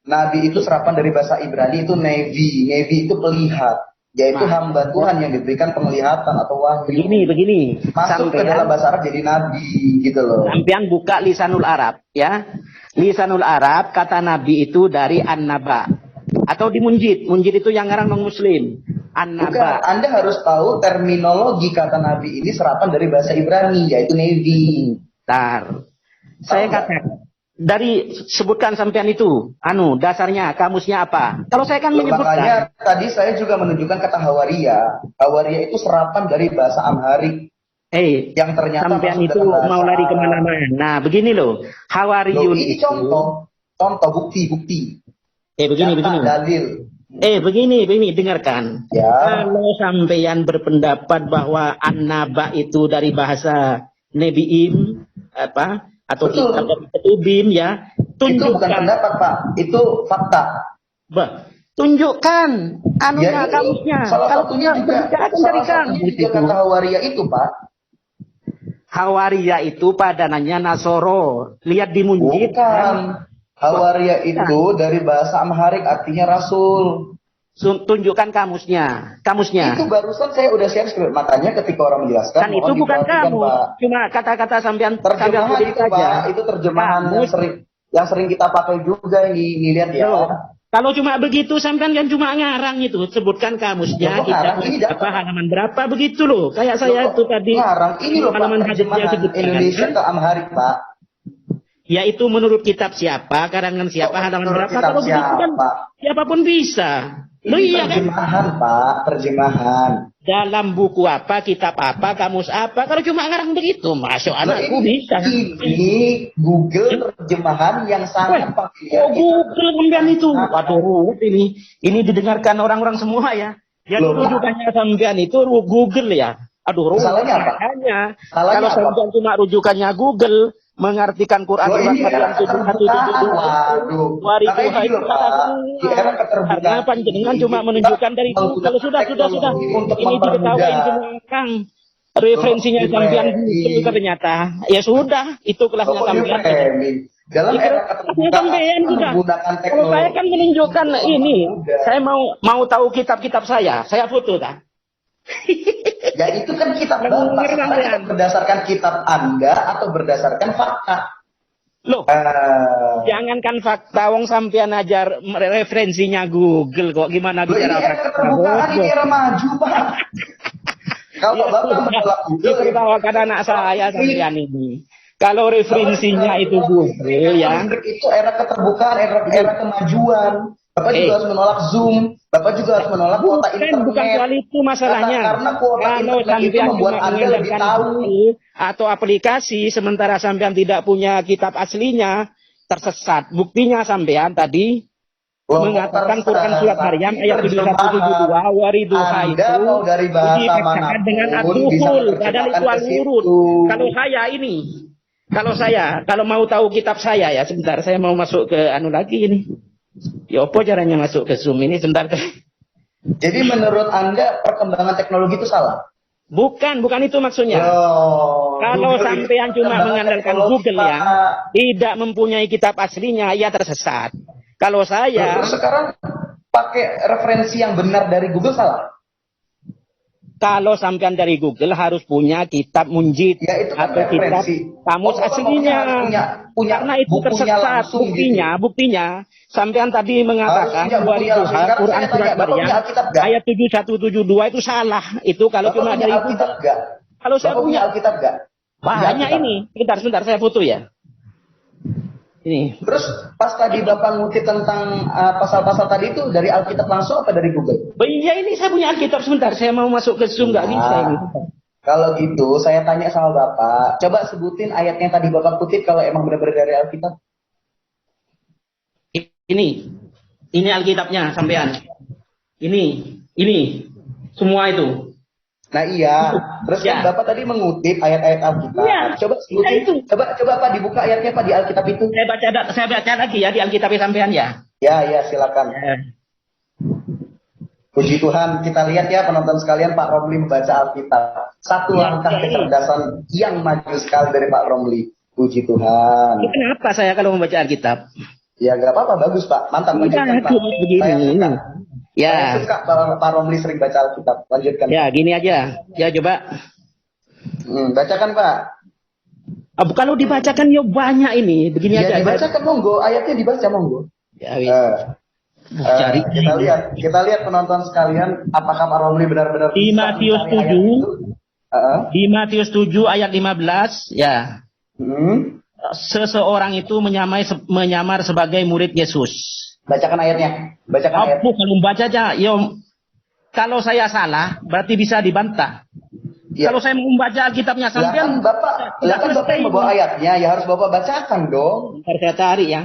Nabi itu serapan dari bahasa Ibrani itu Nevi. Nevi itu pelihat, yaitu hamba Tuhan yang diberikan penglihatan atau wahyu. Begini. Masuk ke dalam bahasa Arab jadi Nabi, gitu loh. Sampean buka Lisanul Arab, ya. Lisanul Arab kata Nabi itu dari An-Naba. Atau di Munjid itu yang ngarang non-muslim. An-Naba. Bukan, Anda harus tahu terminologi kata Nabi ini serapan dari bahasa Ibrani, yaitu Nevi. Saya katakan, dari sebutkan sampean itu, dasarnya, kamusnya apa? Kalau saya kan menyebutkan. Makanya tadi saya juga menunjukkan kata Hawaria. Hawaria itu serapan dari bahasa Amharik. Yang ternyata sampean itu mau lari kemana-mana. Nah, begini loh. Hawariyun ini itu. Contoh bukti. Begini. Dalil. Begini, dengarkan. Ya. Kalau sampeyan berpendapat bahwa An-Naba itu dari bahasa Nebi'im, atau kitab Ketubim, ya, tunjukkan. Itu bukan pendapat, Pak. Itu fakta. Tunjukkan kamusnya. Salah satunya juga kata Hawaria itu, Pak. Hawaria itu padanannya Nasoro. Lihat di Munjid. Hawaria itu dari bahasa Amharik artinya rasul. Tunjukkan kamusnya. Kamusnya. Itu barusan saya udah share screen. Makanya ketika orang menjelaskan, Kan itu mohon bukan diperhatikan, kamu. Pak. Cuma kata-kata sampean Terjemahan tulis itu saja. Pak, itu terjemahan Kamus. yang sering kita pakai juga ini lihat ya. Loh, kalau cuma begitu sampean kan cuma ngarang itu, sebutkan kamusnya, Loh, kok kita ngarang? Ini apa halaman berapa begitu loh. Kayak saya itu tadi Ngarang ini loh Pak, halaman hadisnya terjemahan sebutkan. Indonesia ke Amharik Pak. Ya itu menurut kitab siapa, karangan siapa, Oh, halaman menurut berapa. kitab Kalau begitu kan siapa? siapapun bisa. Loh Ini iya kan? terjemahan Pak, terjemahan. Dalam buku apa, kitab apa, kamus apa. Kalau cuma ngarang begitu, masuk Loh, anakku bisa. Ini Google terjemahan yang sangat familiar. Oh Google sampean itu. Waduh ruwet ini. Ini didengarkan orang-orang semua ya. Jadi Loh, Pak. rujukannya sampean itu Google ya. Aduh ruwet. Salahnya apa? Makanya, Salahnya kalau apa? sampean cuma rujukannya Google, mengartikan Quran Loh, ini era surat keterbukaan, waduh. Makanya gini loh, Pak. Di era keterbukaan karena panjenengan ini, cuma kita menunjukkan dari Google. menggunakan Sudah. teknologi untuk Ini diketawain mempermudah. semua orang. Referensinya Loh, sampean di- Google ternyata. Ya sudah, itu kelasnya Kok sampean. di-framing? Dalam era keterbukaan Sampean kita sudah. menggunakan Kalau teknologi. saya kan menunjukkan ini, Udah. saya mau tahu kitab-kitab saya foto tak? Ya itu kan kitab Mengira Bapak. Sekarang kita sampean. berdasarkan kitab Anda atau berdasarkan fakta? Loh, jangankan fakta, wong sampean ajar referensinya Google kok gimana Loh, ini bicara era fakta? keterbukaan, ini era maju, Pak. Kalau Ya, Bapak menolak Google, ditertawakan anak saya sampean ini. Kalau referensinya itu Google ya. itu era keterbukaan, era kemajuan. Bapak juga harus menolak Zoom. Bapak juga harus menolak kuota internet. Bukan soal itu masalahnya. Karena kuota Kalau internet itu sampean membuat cuma Anda lebih mengandalkan tahu. Google atau aplikasi sementara sampean tidak punya kitab aslinya, tersesat. Buktinya sampean tadi mengatakan Quran surat Maryam ayat 7172 wariduha itu Anda mau dari bahasa dipaksakan dengan manapun bisa atuhul, padahal menerjemahkan itu ke al-urut. situ. Kalau mau tahu kitab saya ya, sebentar saya mau masuk ke anu lagi ini. Ya apa caranya masuk ke Zoom ini sebentar. Jadi menurut Anda perkembangan teknologi itu salah? Bukan itu maksudnya. Loh, Kalau Google sampean itu cuma perkembangan mengandalkan teknologi, Google ya, Pak. tidak mempunyai kitab aslinya, ya tersesat. Kalau saya, Terus sekarang pakai referensi yang benar dari Google salah? kalau sampean dari Google harus punya kitab munjid Ya itu kan atau kitab referensi. kamus Bapak aslinya. punya Karena itu bukunya tersesat. langsung Buktinya, sampean tadi mengatakan Harus punya bukunya langsung. Sekarang Quran saya surat tanya, Bapak Maryam punya Alkitab nggak? ayat 7172 itu salah. Itu kalau Bapak cuma punya dari Alkitab Google. nggak? Kalau saya Bapak punya punya Alkitab nggak? banyak Alkitab. ini. Sebentar saya foto ya. Ini. Terus pas tadi Bapak ngutip tentang pasal-pasal tadi itu dari Alkitab langsung apa dari Google? Iya ini saya punya Alkitab sebentar. Saya mau masuk ke Zoom nggak bisa ini. Kalau gitu saya tanya sama Bapak, coba sebutin ayatnya yang tadi Bapak kutip kalau emang benar-benar dari Alkitab. Ini Alkitabnya sampean. Ini semua itu. Nah iya, terus Ya. kan Bapak tadi mengutip ayat-ayat Alkitab. Iya. Coba sebutin, Ya, itu. coba Pak dibuka ayatnya Pak di Alkitab itu. Saya baca lagi ya di Alkitab sampean ya. Ya silakan. Puji Tuhan, kita lihat ya penonton sekalian, Pak Romli membaca Alkitab. Satu Ya, langkah ya, kecerdasan yang maju sekali dari Pak Romli. Puji Tuhan. Kenapa saya kalau membaca Alkitab? Ya nggak apa-apa, bagus Pak. Mantap, lanjutkan Pak. Begini. Saya suka. Ya. Saya suka Pak Romli sering baca Alkitab. Lanjutkan. Ya, gini aja. Ya, coba. Bacakan Pak. Kalau dibacakan ya banyak ini. Begini Ya aja. dibacakan monggo, ayatnya dibaca monggo. Ya, wis. Cari. Kita lihat penonton sekalian, apakah Pak Romli benar-benar Di bisa Matius mencari ayat 7. itu? Di Matius 7 ayat 15, ya. Seseorang itu menyamar sebagai murid Yesus. Bacakan ayatnya. Bacakan ayat. Kalau membaca aja, kalau saya salah, berarti bisa dibantah. Ya. Kalau saya mau membaca Alkitabnya sampean, Bapak yang membawa ayatnya, ya harus Bapak bacakan dong. ntar saya cari ya.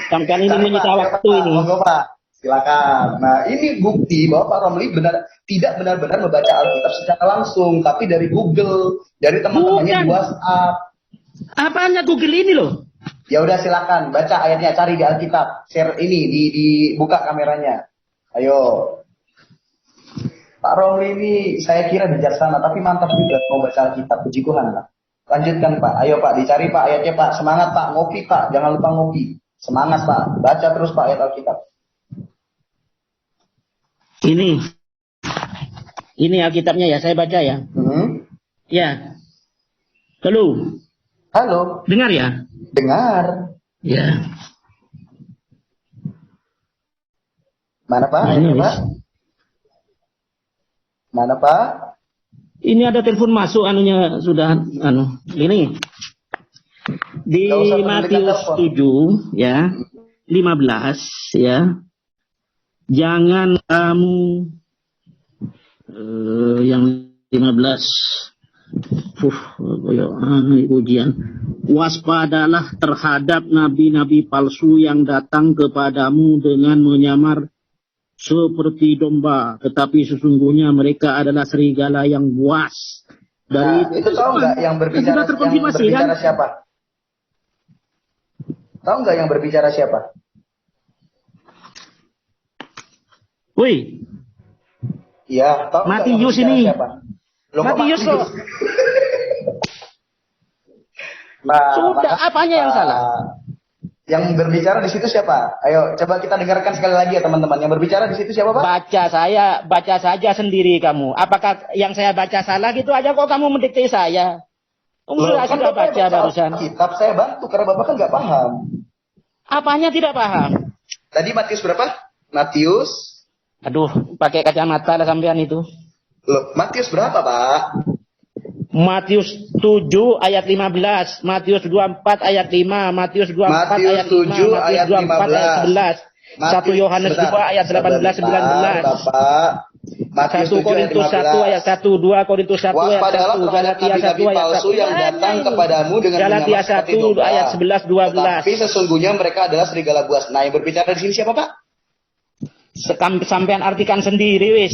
Sampean ini menyita waktu ini. Monggo Pak, silakan. Nah ini bukti bahwa Pak Romli tidak benar-benar membaca Alkitab secara langsung, tapi dari Google, dari teman-temannya di Bukan. WhatsApp. Apanya Google ini loh? Ya udah silakan baca ayatnya, cari di Alkitab. Share ini dibuka kameranya. Ayo. Pak Romli ini saya kira bijaksana tapi mantap juga mau baca Alkitab. Puji Tuhan Pak. Lanjutkan Pak. Ayo Pak, dicari Pak ayatnya Pak. Semangat Pak, ngopi Pak. Jangan lupa ngopi. Semangat Pak, baca terus Pak ayat Alkitab. Ini Alkitabnya ya, saya baca ya. Ya. Halo. Halo. Dengar ya? Dengar. Ya. Mana Pak? Ini, Pak? Mana Pak? Ini ada telepon masuk anunya sudah ini. Di Matius 7 ya, 15 ya. Jangan kamu yang 15 ujian. Waspadalah terhadap nabi-nabi palsu yang datang kepadamu dengan menyamar seperti domba, tetapi sesungguhnya mereka adalah serigala yang buas. Dari itu tahu nggak yang berbicara kan? Siapa? Tahu nggak yang berbicara siapa? Woi. Iya, tahu nggak yang Matius berbicara ini. siapa? Matius loh. Sudah, apanya yang salah? Yang berbicara di situ siapa? Ayo, coba kita dengarkan sekali lagi ya teman-teman. Yang berbicara di situ siapa Pak? Baca saja sendiri kamu. Apakah yang saya baca salah gitu aja kok kamu mendikte saya? Sudah baca barusan. Kitab saya bantu karena Bapak kan nggak paham. Apanya tidak paham? Tadi Matius berapa? Matius? Aduh, pakai kacamata lah sampean itu. Loh, Matius berapa Pak? Matius 7 ayat 15, Matius 24 ayat 5, Matius 24 ayat 5, Matius 24 ayat 11, 1 Yohanes 2 ayat 18 19. Bapak. Matius 1 Korintus 1 ayat 1, 2 Korintus 1 ayat 1, Galatia 1 ayat 1 yang datang kepadamu dengan Galatia 1 ayat 11 12. Tapi sesungguhnya mereka adalah serigala buas. Nah, yang berbicara di sini siapa Pak? Sampean artikan sendiri wis.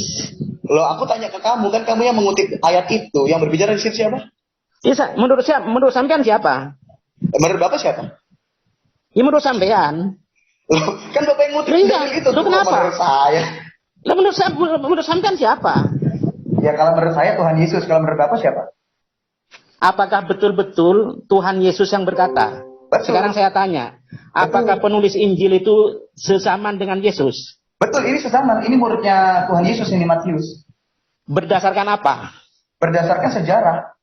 Loh, aku tanya ke kamu, kan kamu yang mengutip ayat itu, yang berbicara di situ siapa? Ya, menurut sampean siapa? Menurut Bapak siapa? Ya menurut sampean. Loh, kan Bapak yang ngutip dalil itu. Loh, kenapa? Menurut saya. Lah menurut sampean siapa? Ya kalau menurut saya Tuhan Yesus, kalau menurut Bapak siapa? Apakah betul-betul Tuhan Yesus yang berkata? Betul. Sekarang saya tanya, apakah penulis Injil itu sesaman dengan Yesus? Betul, ini sesaman. Ini muridnya Tuhan Yesus ini Matius. Berdasarkan apa? Berdasarkan sejarah.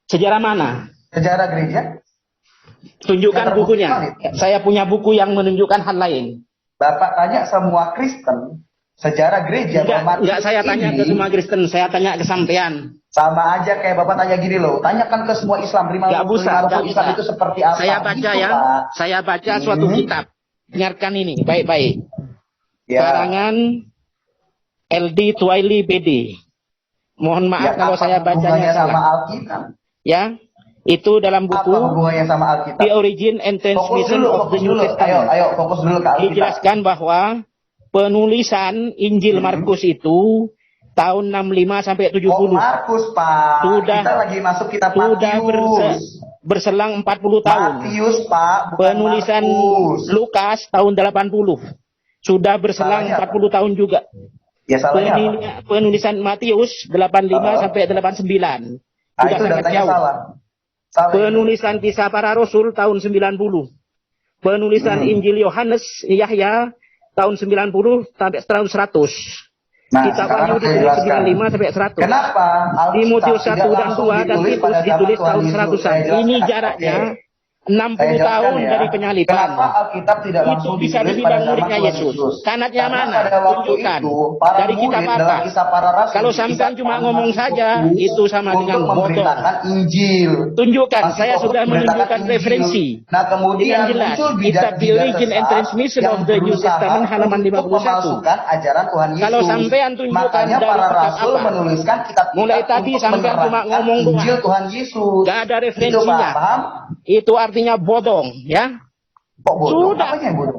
Sejarah mana? Sejarah gereja. Tunjukkan bukunya. Saya punya buku yang menunjukkan hal lain. Bapak tanya semua Kristen, sejarah gereja. Enggak saya tanya ke semua Kristen, saya tanya ke sampean. Sama aja kayak Bapak tanya gini loh, tanyakan ke semua Islam, Enggak usah. Islam itu seperti apa. Saya baca gitu, ya, Pak. saya baca suatu kitab. Dengarkan ini, baik-baik. Ya. Karangan LD Twaili BD. Mohon maaf Ya, kalau saya bacanya sama salah. Alkitab? Ya, itu dalam buku Apa hubungannya sama Alkitab? The Origin and Transmission of the New Testament. Ayo, fokus dulu ke Alkitab. Dijelaskan bahwa penulisan Injil Markus itu tahun 65 sampai 70. Markus, Pak. Sudah, kita lagi masuk kitab sudah Matius. berselang 40 tahun. Matius, Pak, bukan penulisan Markus. Lukas tahun 80. Sudah berselang Salahnya 40 tahun juga. Ya salahnya apa? Penulisan Matius 85 sampai 89. Nah, Sudah itu sangat datanya jauh. salah. Salah. Penulisan Kisah Para Rasul tahun 90. Penulisan Injil Yohanes Yahya tahun 90 sampai tahun 100. Nah, Kitab sekarang Wahyu saya ditulis jelaskan. 95 sampai 100. Kenapa Timotius Alkitab 1 tidak dan langsung 2 dan Titus ditulis zaman tahun Tuhan Yesus? 100-an. Saya jelaskan. Ini jaraknya Oke. 60 Saya jelaskan tahun ya. dari penyaliban. Kenapa Alkitab tidak Itu langsung bisa ditulis dibilang pada zaman muridnya Tuhan Yesus. Yesus? Sanadnya Karena mana? pada waktu Tunjukkan. itu, para Dari kitab murid dalam apa? Kisah Para Rasul Kalau sampean cuma ngomong saja, itu sama dengan untuk bodoh. memberitakan Injil. Tunjukkan, Masih saya fokus sudah memberitakan menunjukkan Injil. referensi. Nah, kemudian Dengan jelas, muncul kitab The Origin and Transmission of the New Testament halaman 51. memalsukan ajaran Tuhan Yesus. Kalau sampean tunjukkan makanya dari para kitab rasul apa? menuliskan kitab Mulai tadi sampean cuma ngomong doang. Injil Tuhan Yesus. Gak ada Itu, referensinya. Pak, paham? Itu artinya bodong, ya. Kok bodoh? Sudah. Apanya yang bodoh?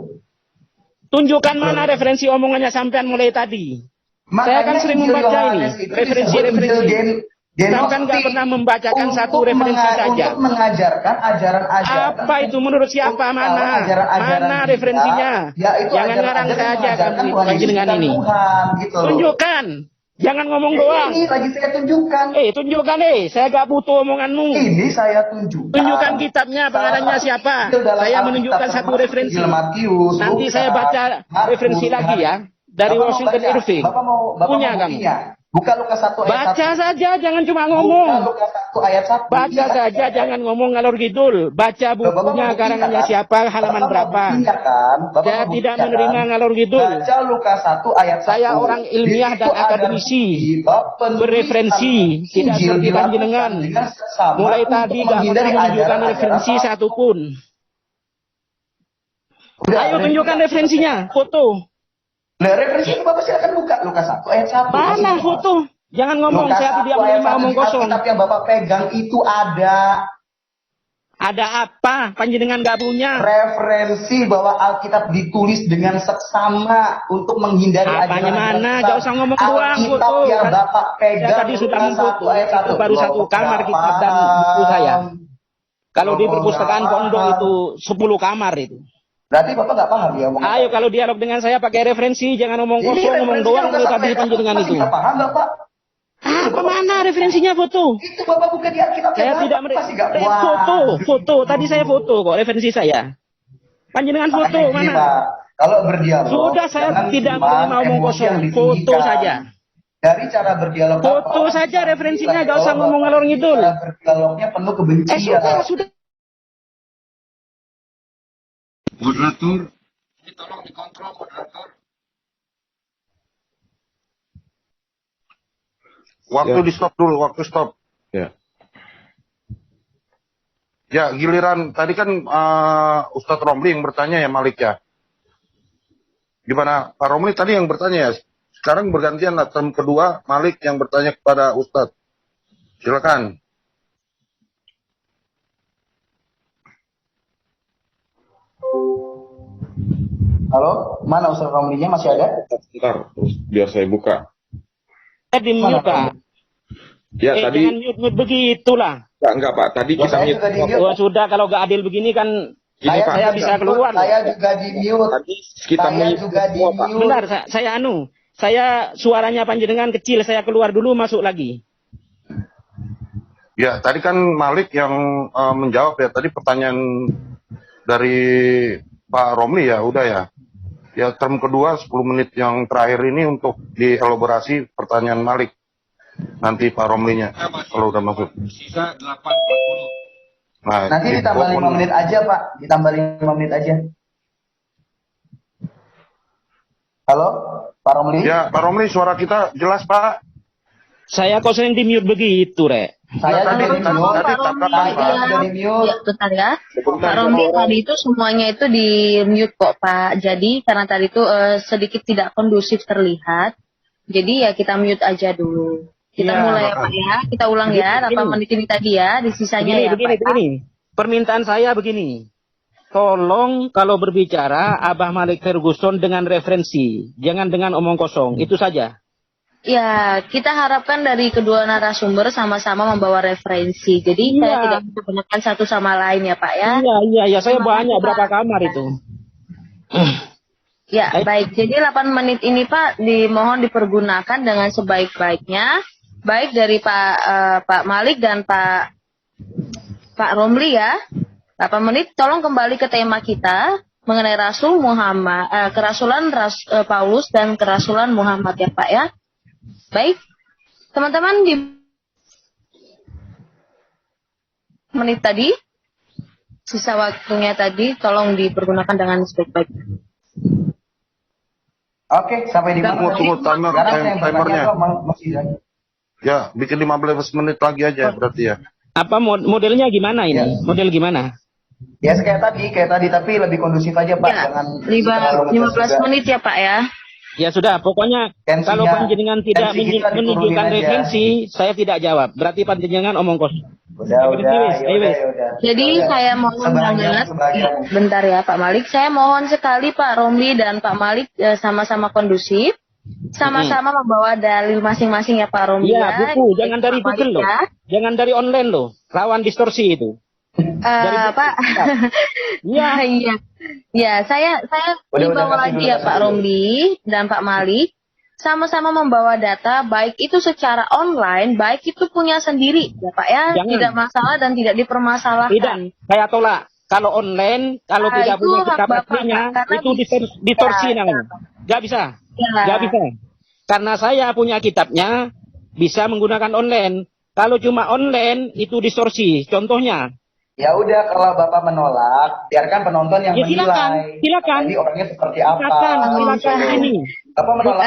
Tunjukkan mana referensi omongannya sampean mulai tadi. Makanya Saya kan sering Injil membaca Yohanes ini, itu referensi-referensi. disebut Injil Sampean nggak pernah membacakan satu referensi saja. Untuk mengajarkan ajaran-ajaran. Apa itu menurut siapa? Mana? Mana referensinya? Ya, itu Jangan ngarang saja kamu dengan ini. Tuhan, gitu loh. Tunjukkan. Jangan ngomong doang. Ini lagi saya tunjukkan. Tunjukkan saya gak butuh omonganmu. Ini saya tunjukkan. Tunjukkan kitabnya, pengarangnya siapa. Saya menunjukkan satu referensi. Matius, Nanti saya baca referensi lagi ya. Dari Bapak Washington Irving. Punya kamu. Buka Lukas 1 ayat 1. Baca saja, jangan cuma Buka ngomong. Lukas 1 ayat 1. Baca saja, jangan ngomong ngalor ngidul. Baca bukunya, karangannya siapa, halaman berapa. Saya tidak menerima ngalor ngidul. Baca Lukas 1 ayat 1. Saya orang ilmiah dan akademisi. Bereferensi. Tidak seperti panjenengan. Mulai tadi gak pernah menunjukkan referensi satupun. Ayo tunjukkan referensinya, foto. Nah, referensi itu Bapak silakan buka Lukas 1 ayat 1. Mana foto? Jangan ngomong, Lukas saya 1 tidak ayat menerima 1 omong di kosong. Alkitab yang Bapak pegang itu ada Ada apa? Panjenengan gak punya. referensi bahwa Alkitab ditulis dengan seksama untuk menghindari Apanya ajaran mana? sesat. Gak usah ngomong doang, Alkitab foto. yang Kan Bapak pegang saya tadi sudah Lukas memfoto. 1 ayat 1. Itu baru satu kamar kitab dan buku saya. Kalau di perpustakaan pondok itu 10 kamar itu. Berarti Bapak nggak paham ya? Ayo kalau dialog dengan saya pakai referensi, jangan ngomong kosong, ngomong doang kalau tadi panjenengan itu. Nggak paham Bapak? Apa mana referensinya foto? Itu Bapak buka di Alkitab. Saya tidak foto. Tadi saya foto kok referensi saya. Panjenengan foto mana? Kalau berdialog. Sudah saya tidak menerima omong kosong. Foto saja. Dari cara berdialog. Foto saja referensinya, gak usah ngomong ngalor ngidul. Cara berdialognya penuh kebencian. Sudah. Moderator, tolong dikontrol moderator. Waktu di stop dulu, waktu stop. Ya. Ya, giliran tadi kan Ustadz Romli yang bertanya ya, Malik ya. Gimana Pak Romli tadi yang bertanya ya? Sekarang bergantian lah, term kedua Malik yang bertanya kepada Ustadz. Silakan. Halo, mana Ustaz Romlinya masih ada? Bentar, biar saya buka. Di mute Pak. Ya tadi Jangan mute begitulah. enggak Pak, tadi kita Saya mute. juga di mute. Oh, sudah kalau gak adil begini kan Gini, Pak. saya bisa keluar. Saya juga di mute. Tadi kita Saya mute juga di semua, Pak. mute. Bentar, saya suaranya panjenengan kecil, saya keluar dulu masuk lagi. Ya, tadi kan Malik yang menjawab ya. Tadi pertanyaan dari Pak Romli ya, udah ya. Ya, term kedua 10 menit yang terakhir ini untuk dielaborasi pertanyaan Malik. Nanti Pak Romlinya, kalau udah masuk. Sisa 8:40. Nah, Nanti ditambah 5 menit aja Pak. Ditambah 5 menit aja. Halo, Pak Romli? Ya, Pak Romli, suara kita jelas, Pak. Saya kok sering di mute begitu, Rek. Saya Tadi- juga di tadi- mute. tadi- Saya juga di mute. Ya, bentar ya. Pak Romli tadi itu semuanya itu di mute kok Pak. Jadi karena tadi itu sedikit tidak kondusif terlihat. Jadi ya kita mute aja dulu. Kita Ya, mulai ya Pak ya. Kita ulang ya 8 menit ini tadi ya. Di sisanya ya Pak. Begini. Permintaan saya begini. Tolong kalau berbicara Abah Malik Ferguson dengan referensi, jangan dengan omong kosong. Itu saja. Ya, kita harapkan dari kedua narasumber sama-sama membawa referensi. Jadi saya tidak menggunakan satu sama lain ya Pak ya. Iya, saya Terima banyak kasih, berapa Pak. kamar itu. Ya, baik. Jadi 8 menit ini Pak dimohon dipergunakan dengan sebaik-baiknya. Baik dari Pak Malik dan Pak Romli ya. 8 menit tolong kembali ke tema kita mengenai Rasul Muhammad, kerasulan Paulus dan kerasulan Muhammad ya Pak ya. Baik. Teman-teman di menit tadi sisa waktunya tadi tolong dipergunakan dengan sebaik-baiknya. Oke, sampai di mana? Tunggu timer, Sekarang saya yang timernya. bertanya kok masih lagi. Ya, bikin 15 menit lagi aja berarti ya. Apa modelnya gimana ini? Ya. Model gimana? Ya kayak tadi, tapi lebih kondusif aja Pak. Ya, Jangan terlalu 15 ngetes juga. menit ya Pak ya. Ya sudah, pokoknya Tensinya- kalau panjenengan tidak tensi kita diturunin menunjukkan aja. referensi, saya tidak jawab. Berarti panjenengan omong kosong. Udah. Wes. Jadi saya mohon banget, bentar ya Pak Malik, saya mohon sekali Pak Romli dan Pak Malik sama-sama kondusif, sama-sama membawa dalil masing-masing ya Pak Romli Iya, buku. Jangan dari Pak Google Malik, loh. ya. Jangan dari online loh. Rawan distorsi itu. Pak, Iya. iya, ya saya Udah, himbau kasih lagi dulu, ya kasih Pak dulu. Romli dan Pak Malik, sama-sama membawa data, baik itu secara online, baik itu punya sendiri, ya Pak ya, Jangan. tidak masalah dan tidak dipermasalahkan. Tidak, saya tolak. Kalau online, kalau Nah, tidak itu punya hak kitab Bapak, aslinya, Pak, karena itu distorsi ya, namanya. Nggak bisa. ya. Nggak bisa. Karena saya punya kitabnya, bisa menggunakan online. Kalau cuma online, itu distorsi. Contohnya. Ya udah, kalau Bapak menolak, biarkan penonton yang Ya silakan, menilai. silakan. Jadi orangnya seperti apa. Silakan. Ini. Bapak menolak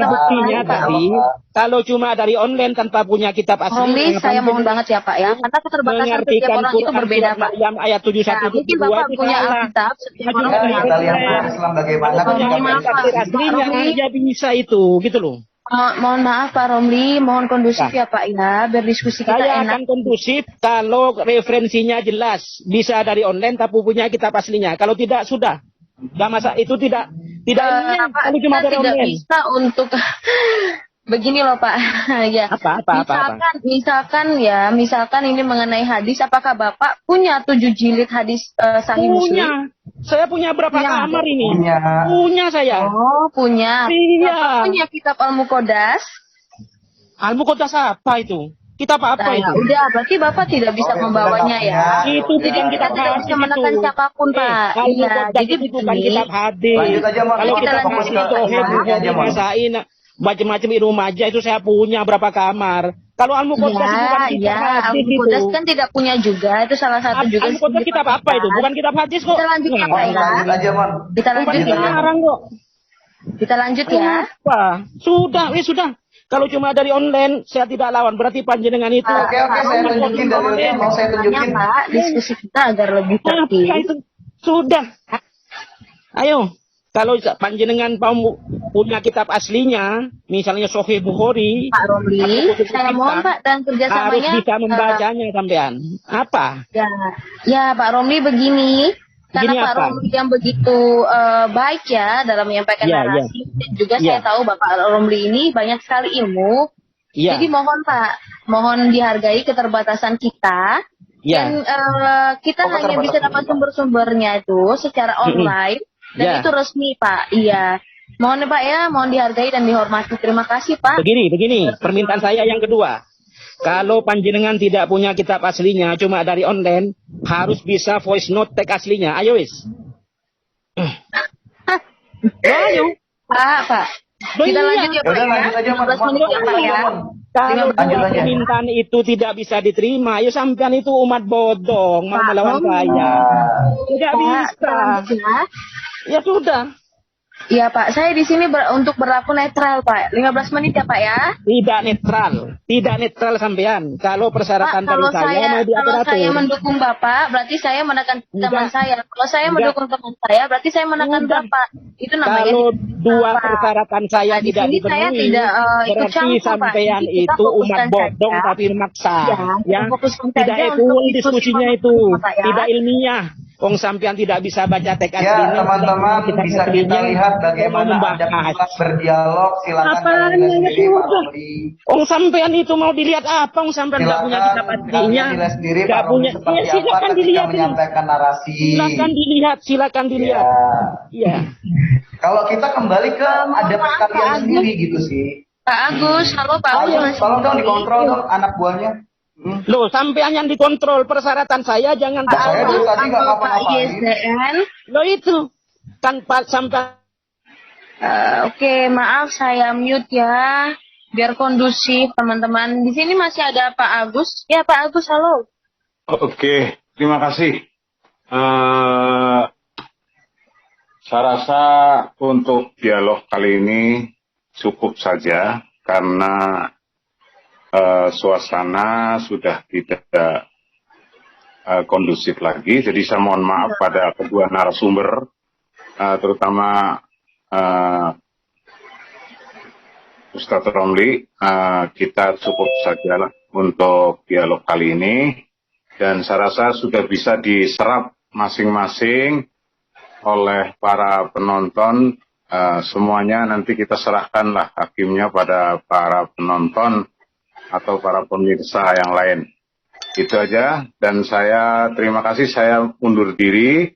Buktinya tadi, kalau cuma dari online tanpa punya kitab Romli, aslinya. saya mohon banget ya Pak ya, karena keterbatasan setiap mengartikan orang itu Quran berbeda surat Pak. Maryam ayat 71 Ya, mungkin Bapak punya Alkitab, setiap orang Cuma punya kita lihat Alkitab. Islam bagaimana Kalau punya ketika maaf, Pak. tafsir aslinya, Romli. ya bisa itu, gitu loh. Mohon maaf Pak Romli, mohon kondusif ya Pak ya, biar diskusi kita Saya enak. akan kondusif kalau referensinya jelas, bisa dari online tapi punya kitab aslinya. Kalau tidak sudah, nggak masa itu tidak ilmiah. Pak, Kalau cuma kita dari tidak online. bisa untuk begini loh Pak. Ya. Apa? Misalkan ini mengenai hadis, apakah Bapak punya 7 jilid hadis Sahih Muslim? Punya. Saya punya berapa Punya. kamar ini? Punya. Punya saya. Oh, punya. Iya. Bapak punya kitab Al-Muqaddas? Al-Muqaddas apa itu? Kitab apa Nah, itu? udah, berarti Bapak tidak bisa Oke, membawanya ya. Itu bukan Kita kitab tidak hadis bisa menekan itu. siapapun, Pak. Iya, Al-Muqaddas jadi itu bukan begini. kitab hadis. Lanjut aja, Mon. Kalau Kita kitab lanjut hadis ke itu imannya aja, Mon. Masain, macam-macam ilmu maja itu saya punya berapa kamar. Kalau Al-Muqaddas itu bukan kitab hadis Al-Muqaddas itu. kan tidak punya juga, itu salah satu juga. Al-Muqaddas kitab apa itu? Bukan kitab hadis kok. Kita lanjut ya, Mon, Pak ya. lanjut aja, Mon. Kita lanjut Bukan ya. sekarang kok. Kita lanjut ya. Apa? Sudah. Kalau cuma dari online, saya tidak lawan. Berarti panjenengan itu. Oke, saya tunjukin dalilnya. Mau saya tunjukin. Pak, diskusi kita agar lebih Apa tertib. itu? Sudah. Ayo. Kalau panjenengan mau punya kitab aslinya, misalnya Sahih Bukhari, Pak Romli, saya mohon Pak dan harus kerjasamanya. bisa membacanya sampean. Apa? Ya Pak Romli begini. Karena Begini Pak apa? Romli yang begitu baik ya dalam menyampaikan Ya, narasi, dan juga Ya. saya tahu Bapak Romli ini banyak sekali ilmu. Iya. Jadi mohon Pak, mohon dihargai keterbatasan kita. Ya. Dan kita Oh, hanya bisa dapat sumber-sumbernya itu secara online. Dan Ya. itu resmi Pak. Iya. Mohon ya Pak ya, mohon dihargai dan dihormati. Terima kasih Pak. Begini, permintaan saya yang kedua. Kalau panjenengan tidak punya kitab aslinya, cuma dari online, harus bisa voice note tag aslinya. Ayo wis. Ayo. Pak. Kita lanjut ya Pak Udah, ya. lanjut aja, Mon. 15 menit ya Pak ya. Kalau Lanjut dua aja. permintaan itu tidak bisa diterima, ayo sampean itu umat bodong, mau Pak, melawan saya. Tidak Pak, bisa. kita lanjut ya. Ya sudah. Iya Pak, saya di sini untuk berlaku netral Pak. 15 menit ya Pak ya. Tidak netral sampean. Kalau persyaratan Pak, dari saya mau kalau saya diatur-atur. mendukung Bapak, berarti saya menekan teman Enggak. saya. Kalau saya Enggak. mendukung teman saya, berarti saya menekan Udah. Bapak. Itu namanya. Kalau dua Pak. persyaratan saya Nah, di tidak sini saya dipenuhi, tidak ikut berarti campur, Pak. sampean Jadi kita itu umat fokuskan bodong saja. tapi maksa. Ya, Ya, kita fokuskan tidak saja equal untuk diskusinya diskusi itu, Bapak, ya. tidak ilmiah. Wong sampean tidak bisa baca teks Ya, aslinya. teman-teman tidak bisa kita aslinya, lihat saya mau bagaimana ada membahas. kelas berdialog. Silakan Apanya, kalian lihat sendiri, ya Pak sudah. Romli. Wong sampean itu mau dilihat apa? Wong sampean nggak punya kitab Silakan aslinya. kalian nilai sendiri Nggak Pak Romli punya. seperti Ya, apa silakan ketika dilihat ini. menyampaikan narasi. Silakan dilihat. Ya. Iya. Kalau kita kembali ke adab maaf, kalian Pak sendiri gitu sih. Pak Agus, halo Pak Ayo, Agus. tolong dong dikontrol dong anak buahnya. Loh, sampean yang dikontrol persyaratan saya jangan Pak, saya tahu. dari tadi nggak Halo Pak ngapa-ngapain. ISDN. Loh itu tanpa sampai Oke, maaf saya mute ya. Biar kondusif teman-teman. Di sini masih ada Pak Agus. Ya Pak Agus, halo. Oke, terima kasih. Saya rasa untuk dialog kali ini cukup saja karena suasana sudah tidak kondusif lagi. Jadi saya mohon maaf pada kedua narasumber, terutama Ustadz Romli. Kita cukup saja lah untuk dialog kali ini. Dan saya rasa sudah bisa diserap masing-masing oleh para penonton. Semuanya nanti kita serahkanlah hakimnya pada para penonton atau para pemirsa yang lain. Itu aja, dan saya terima kasih, saya undur diri.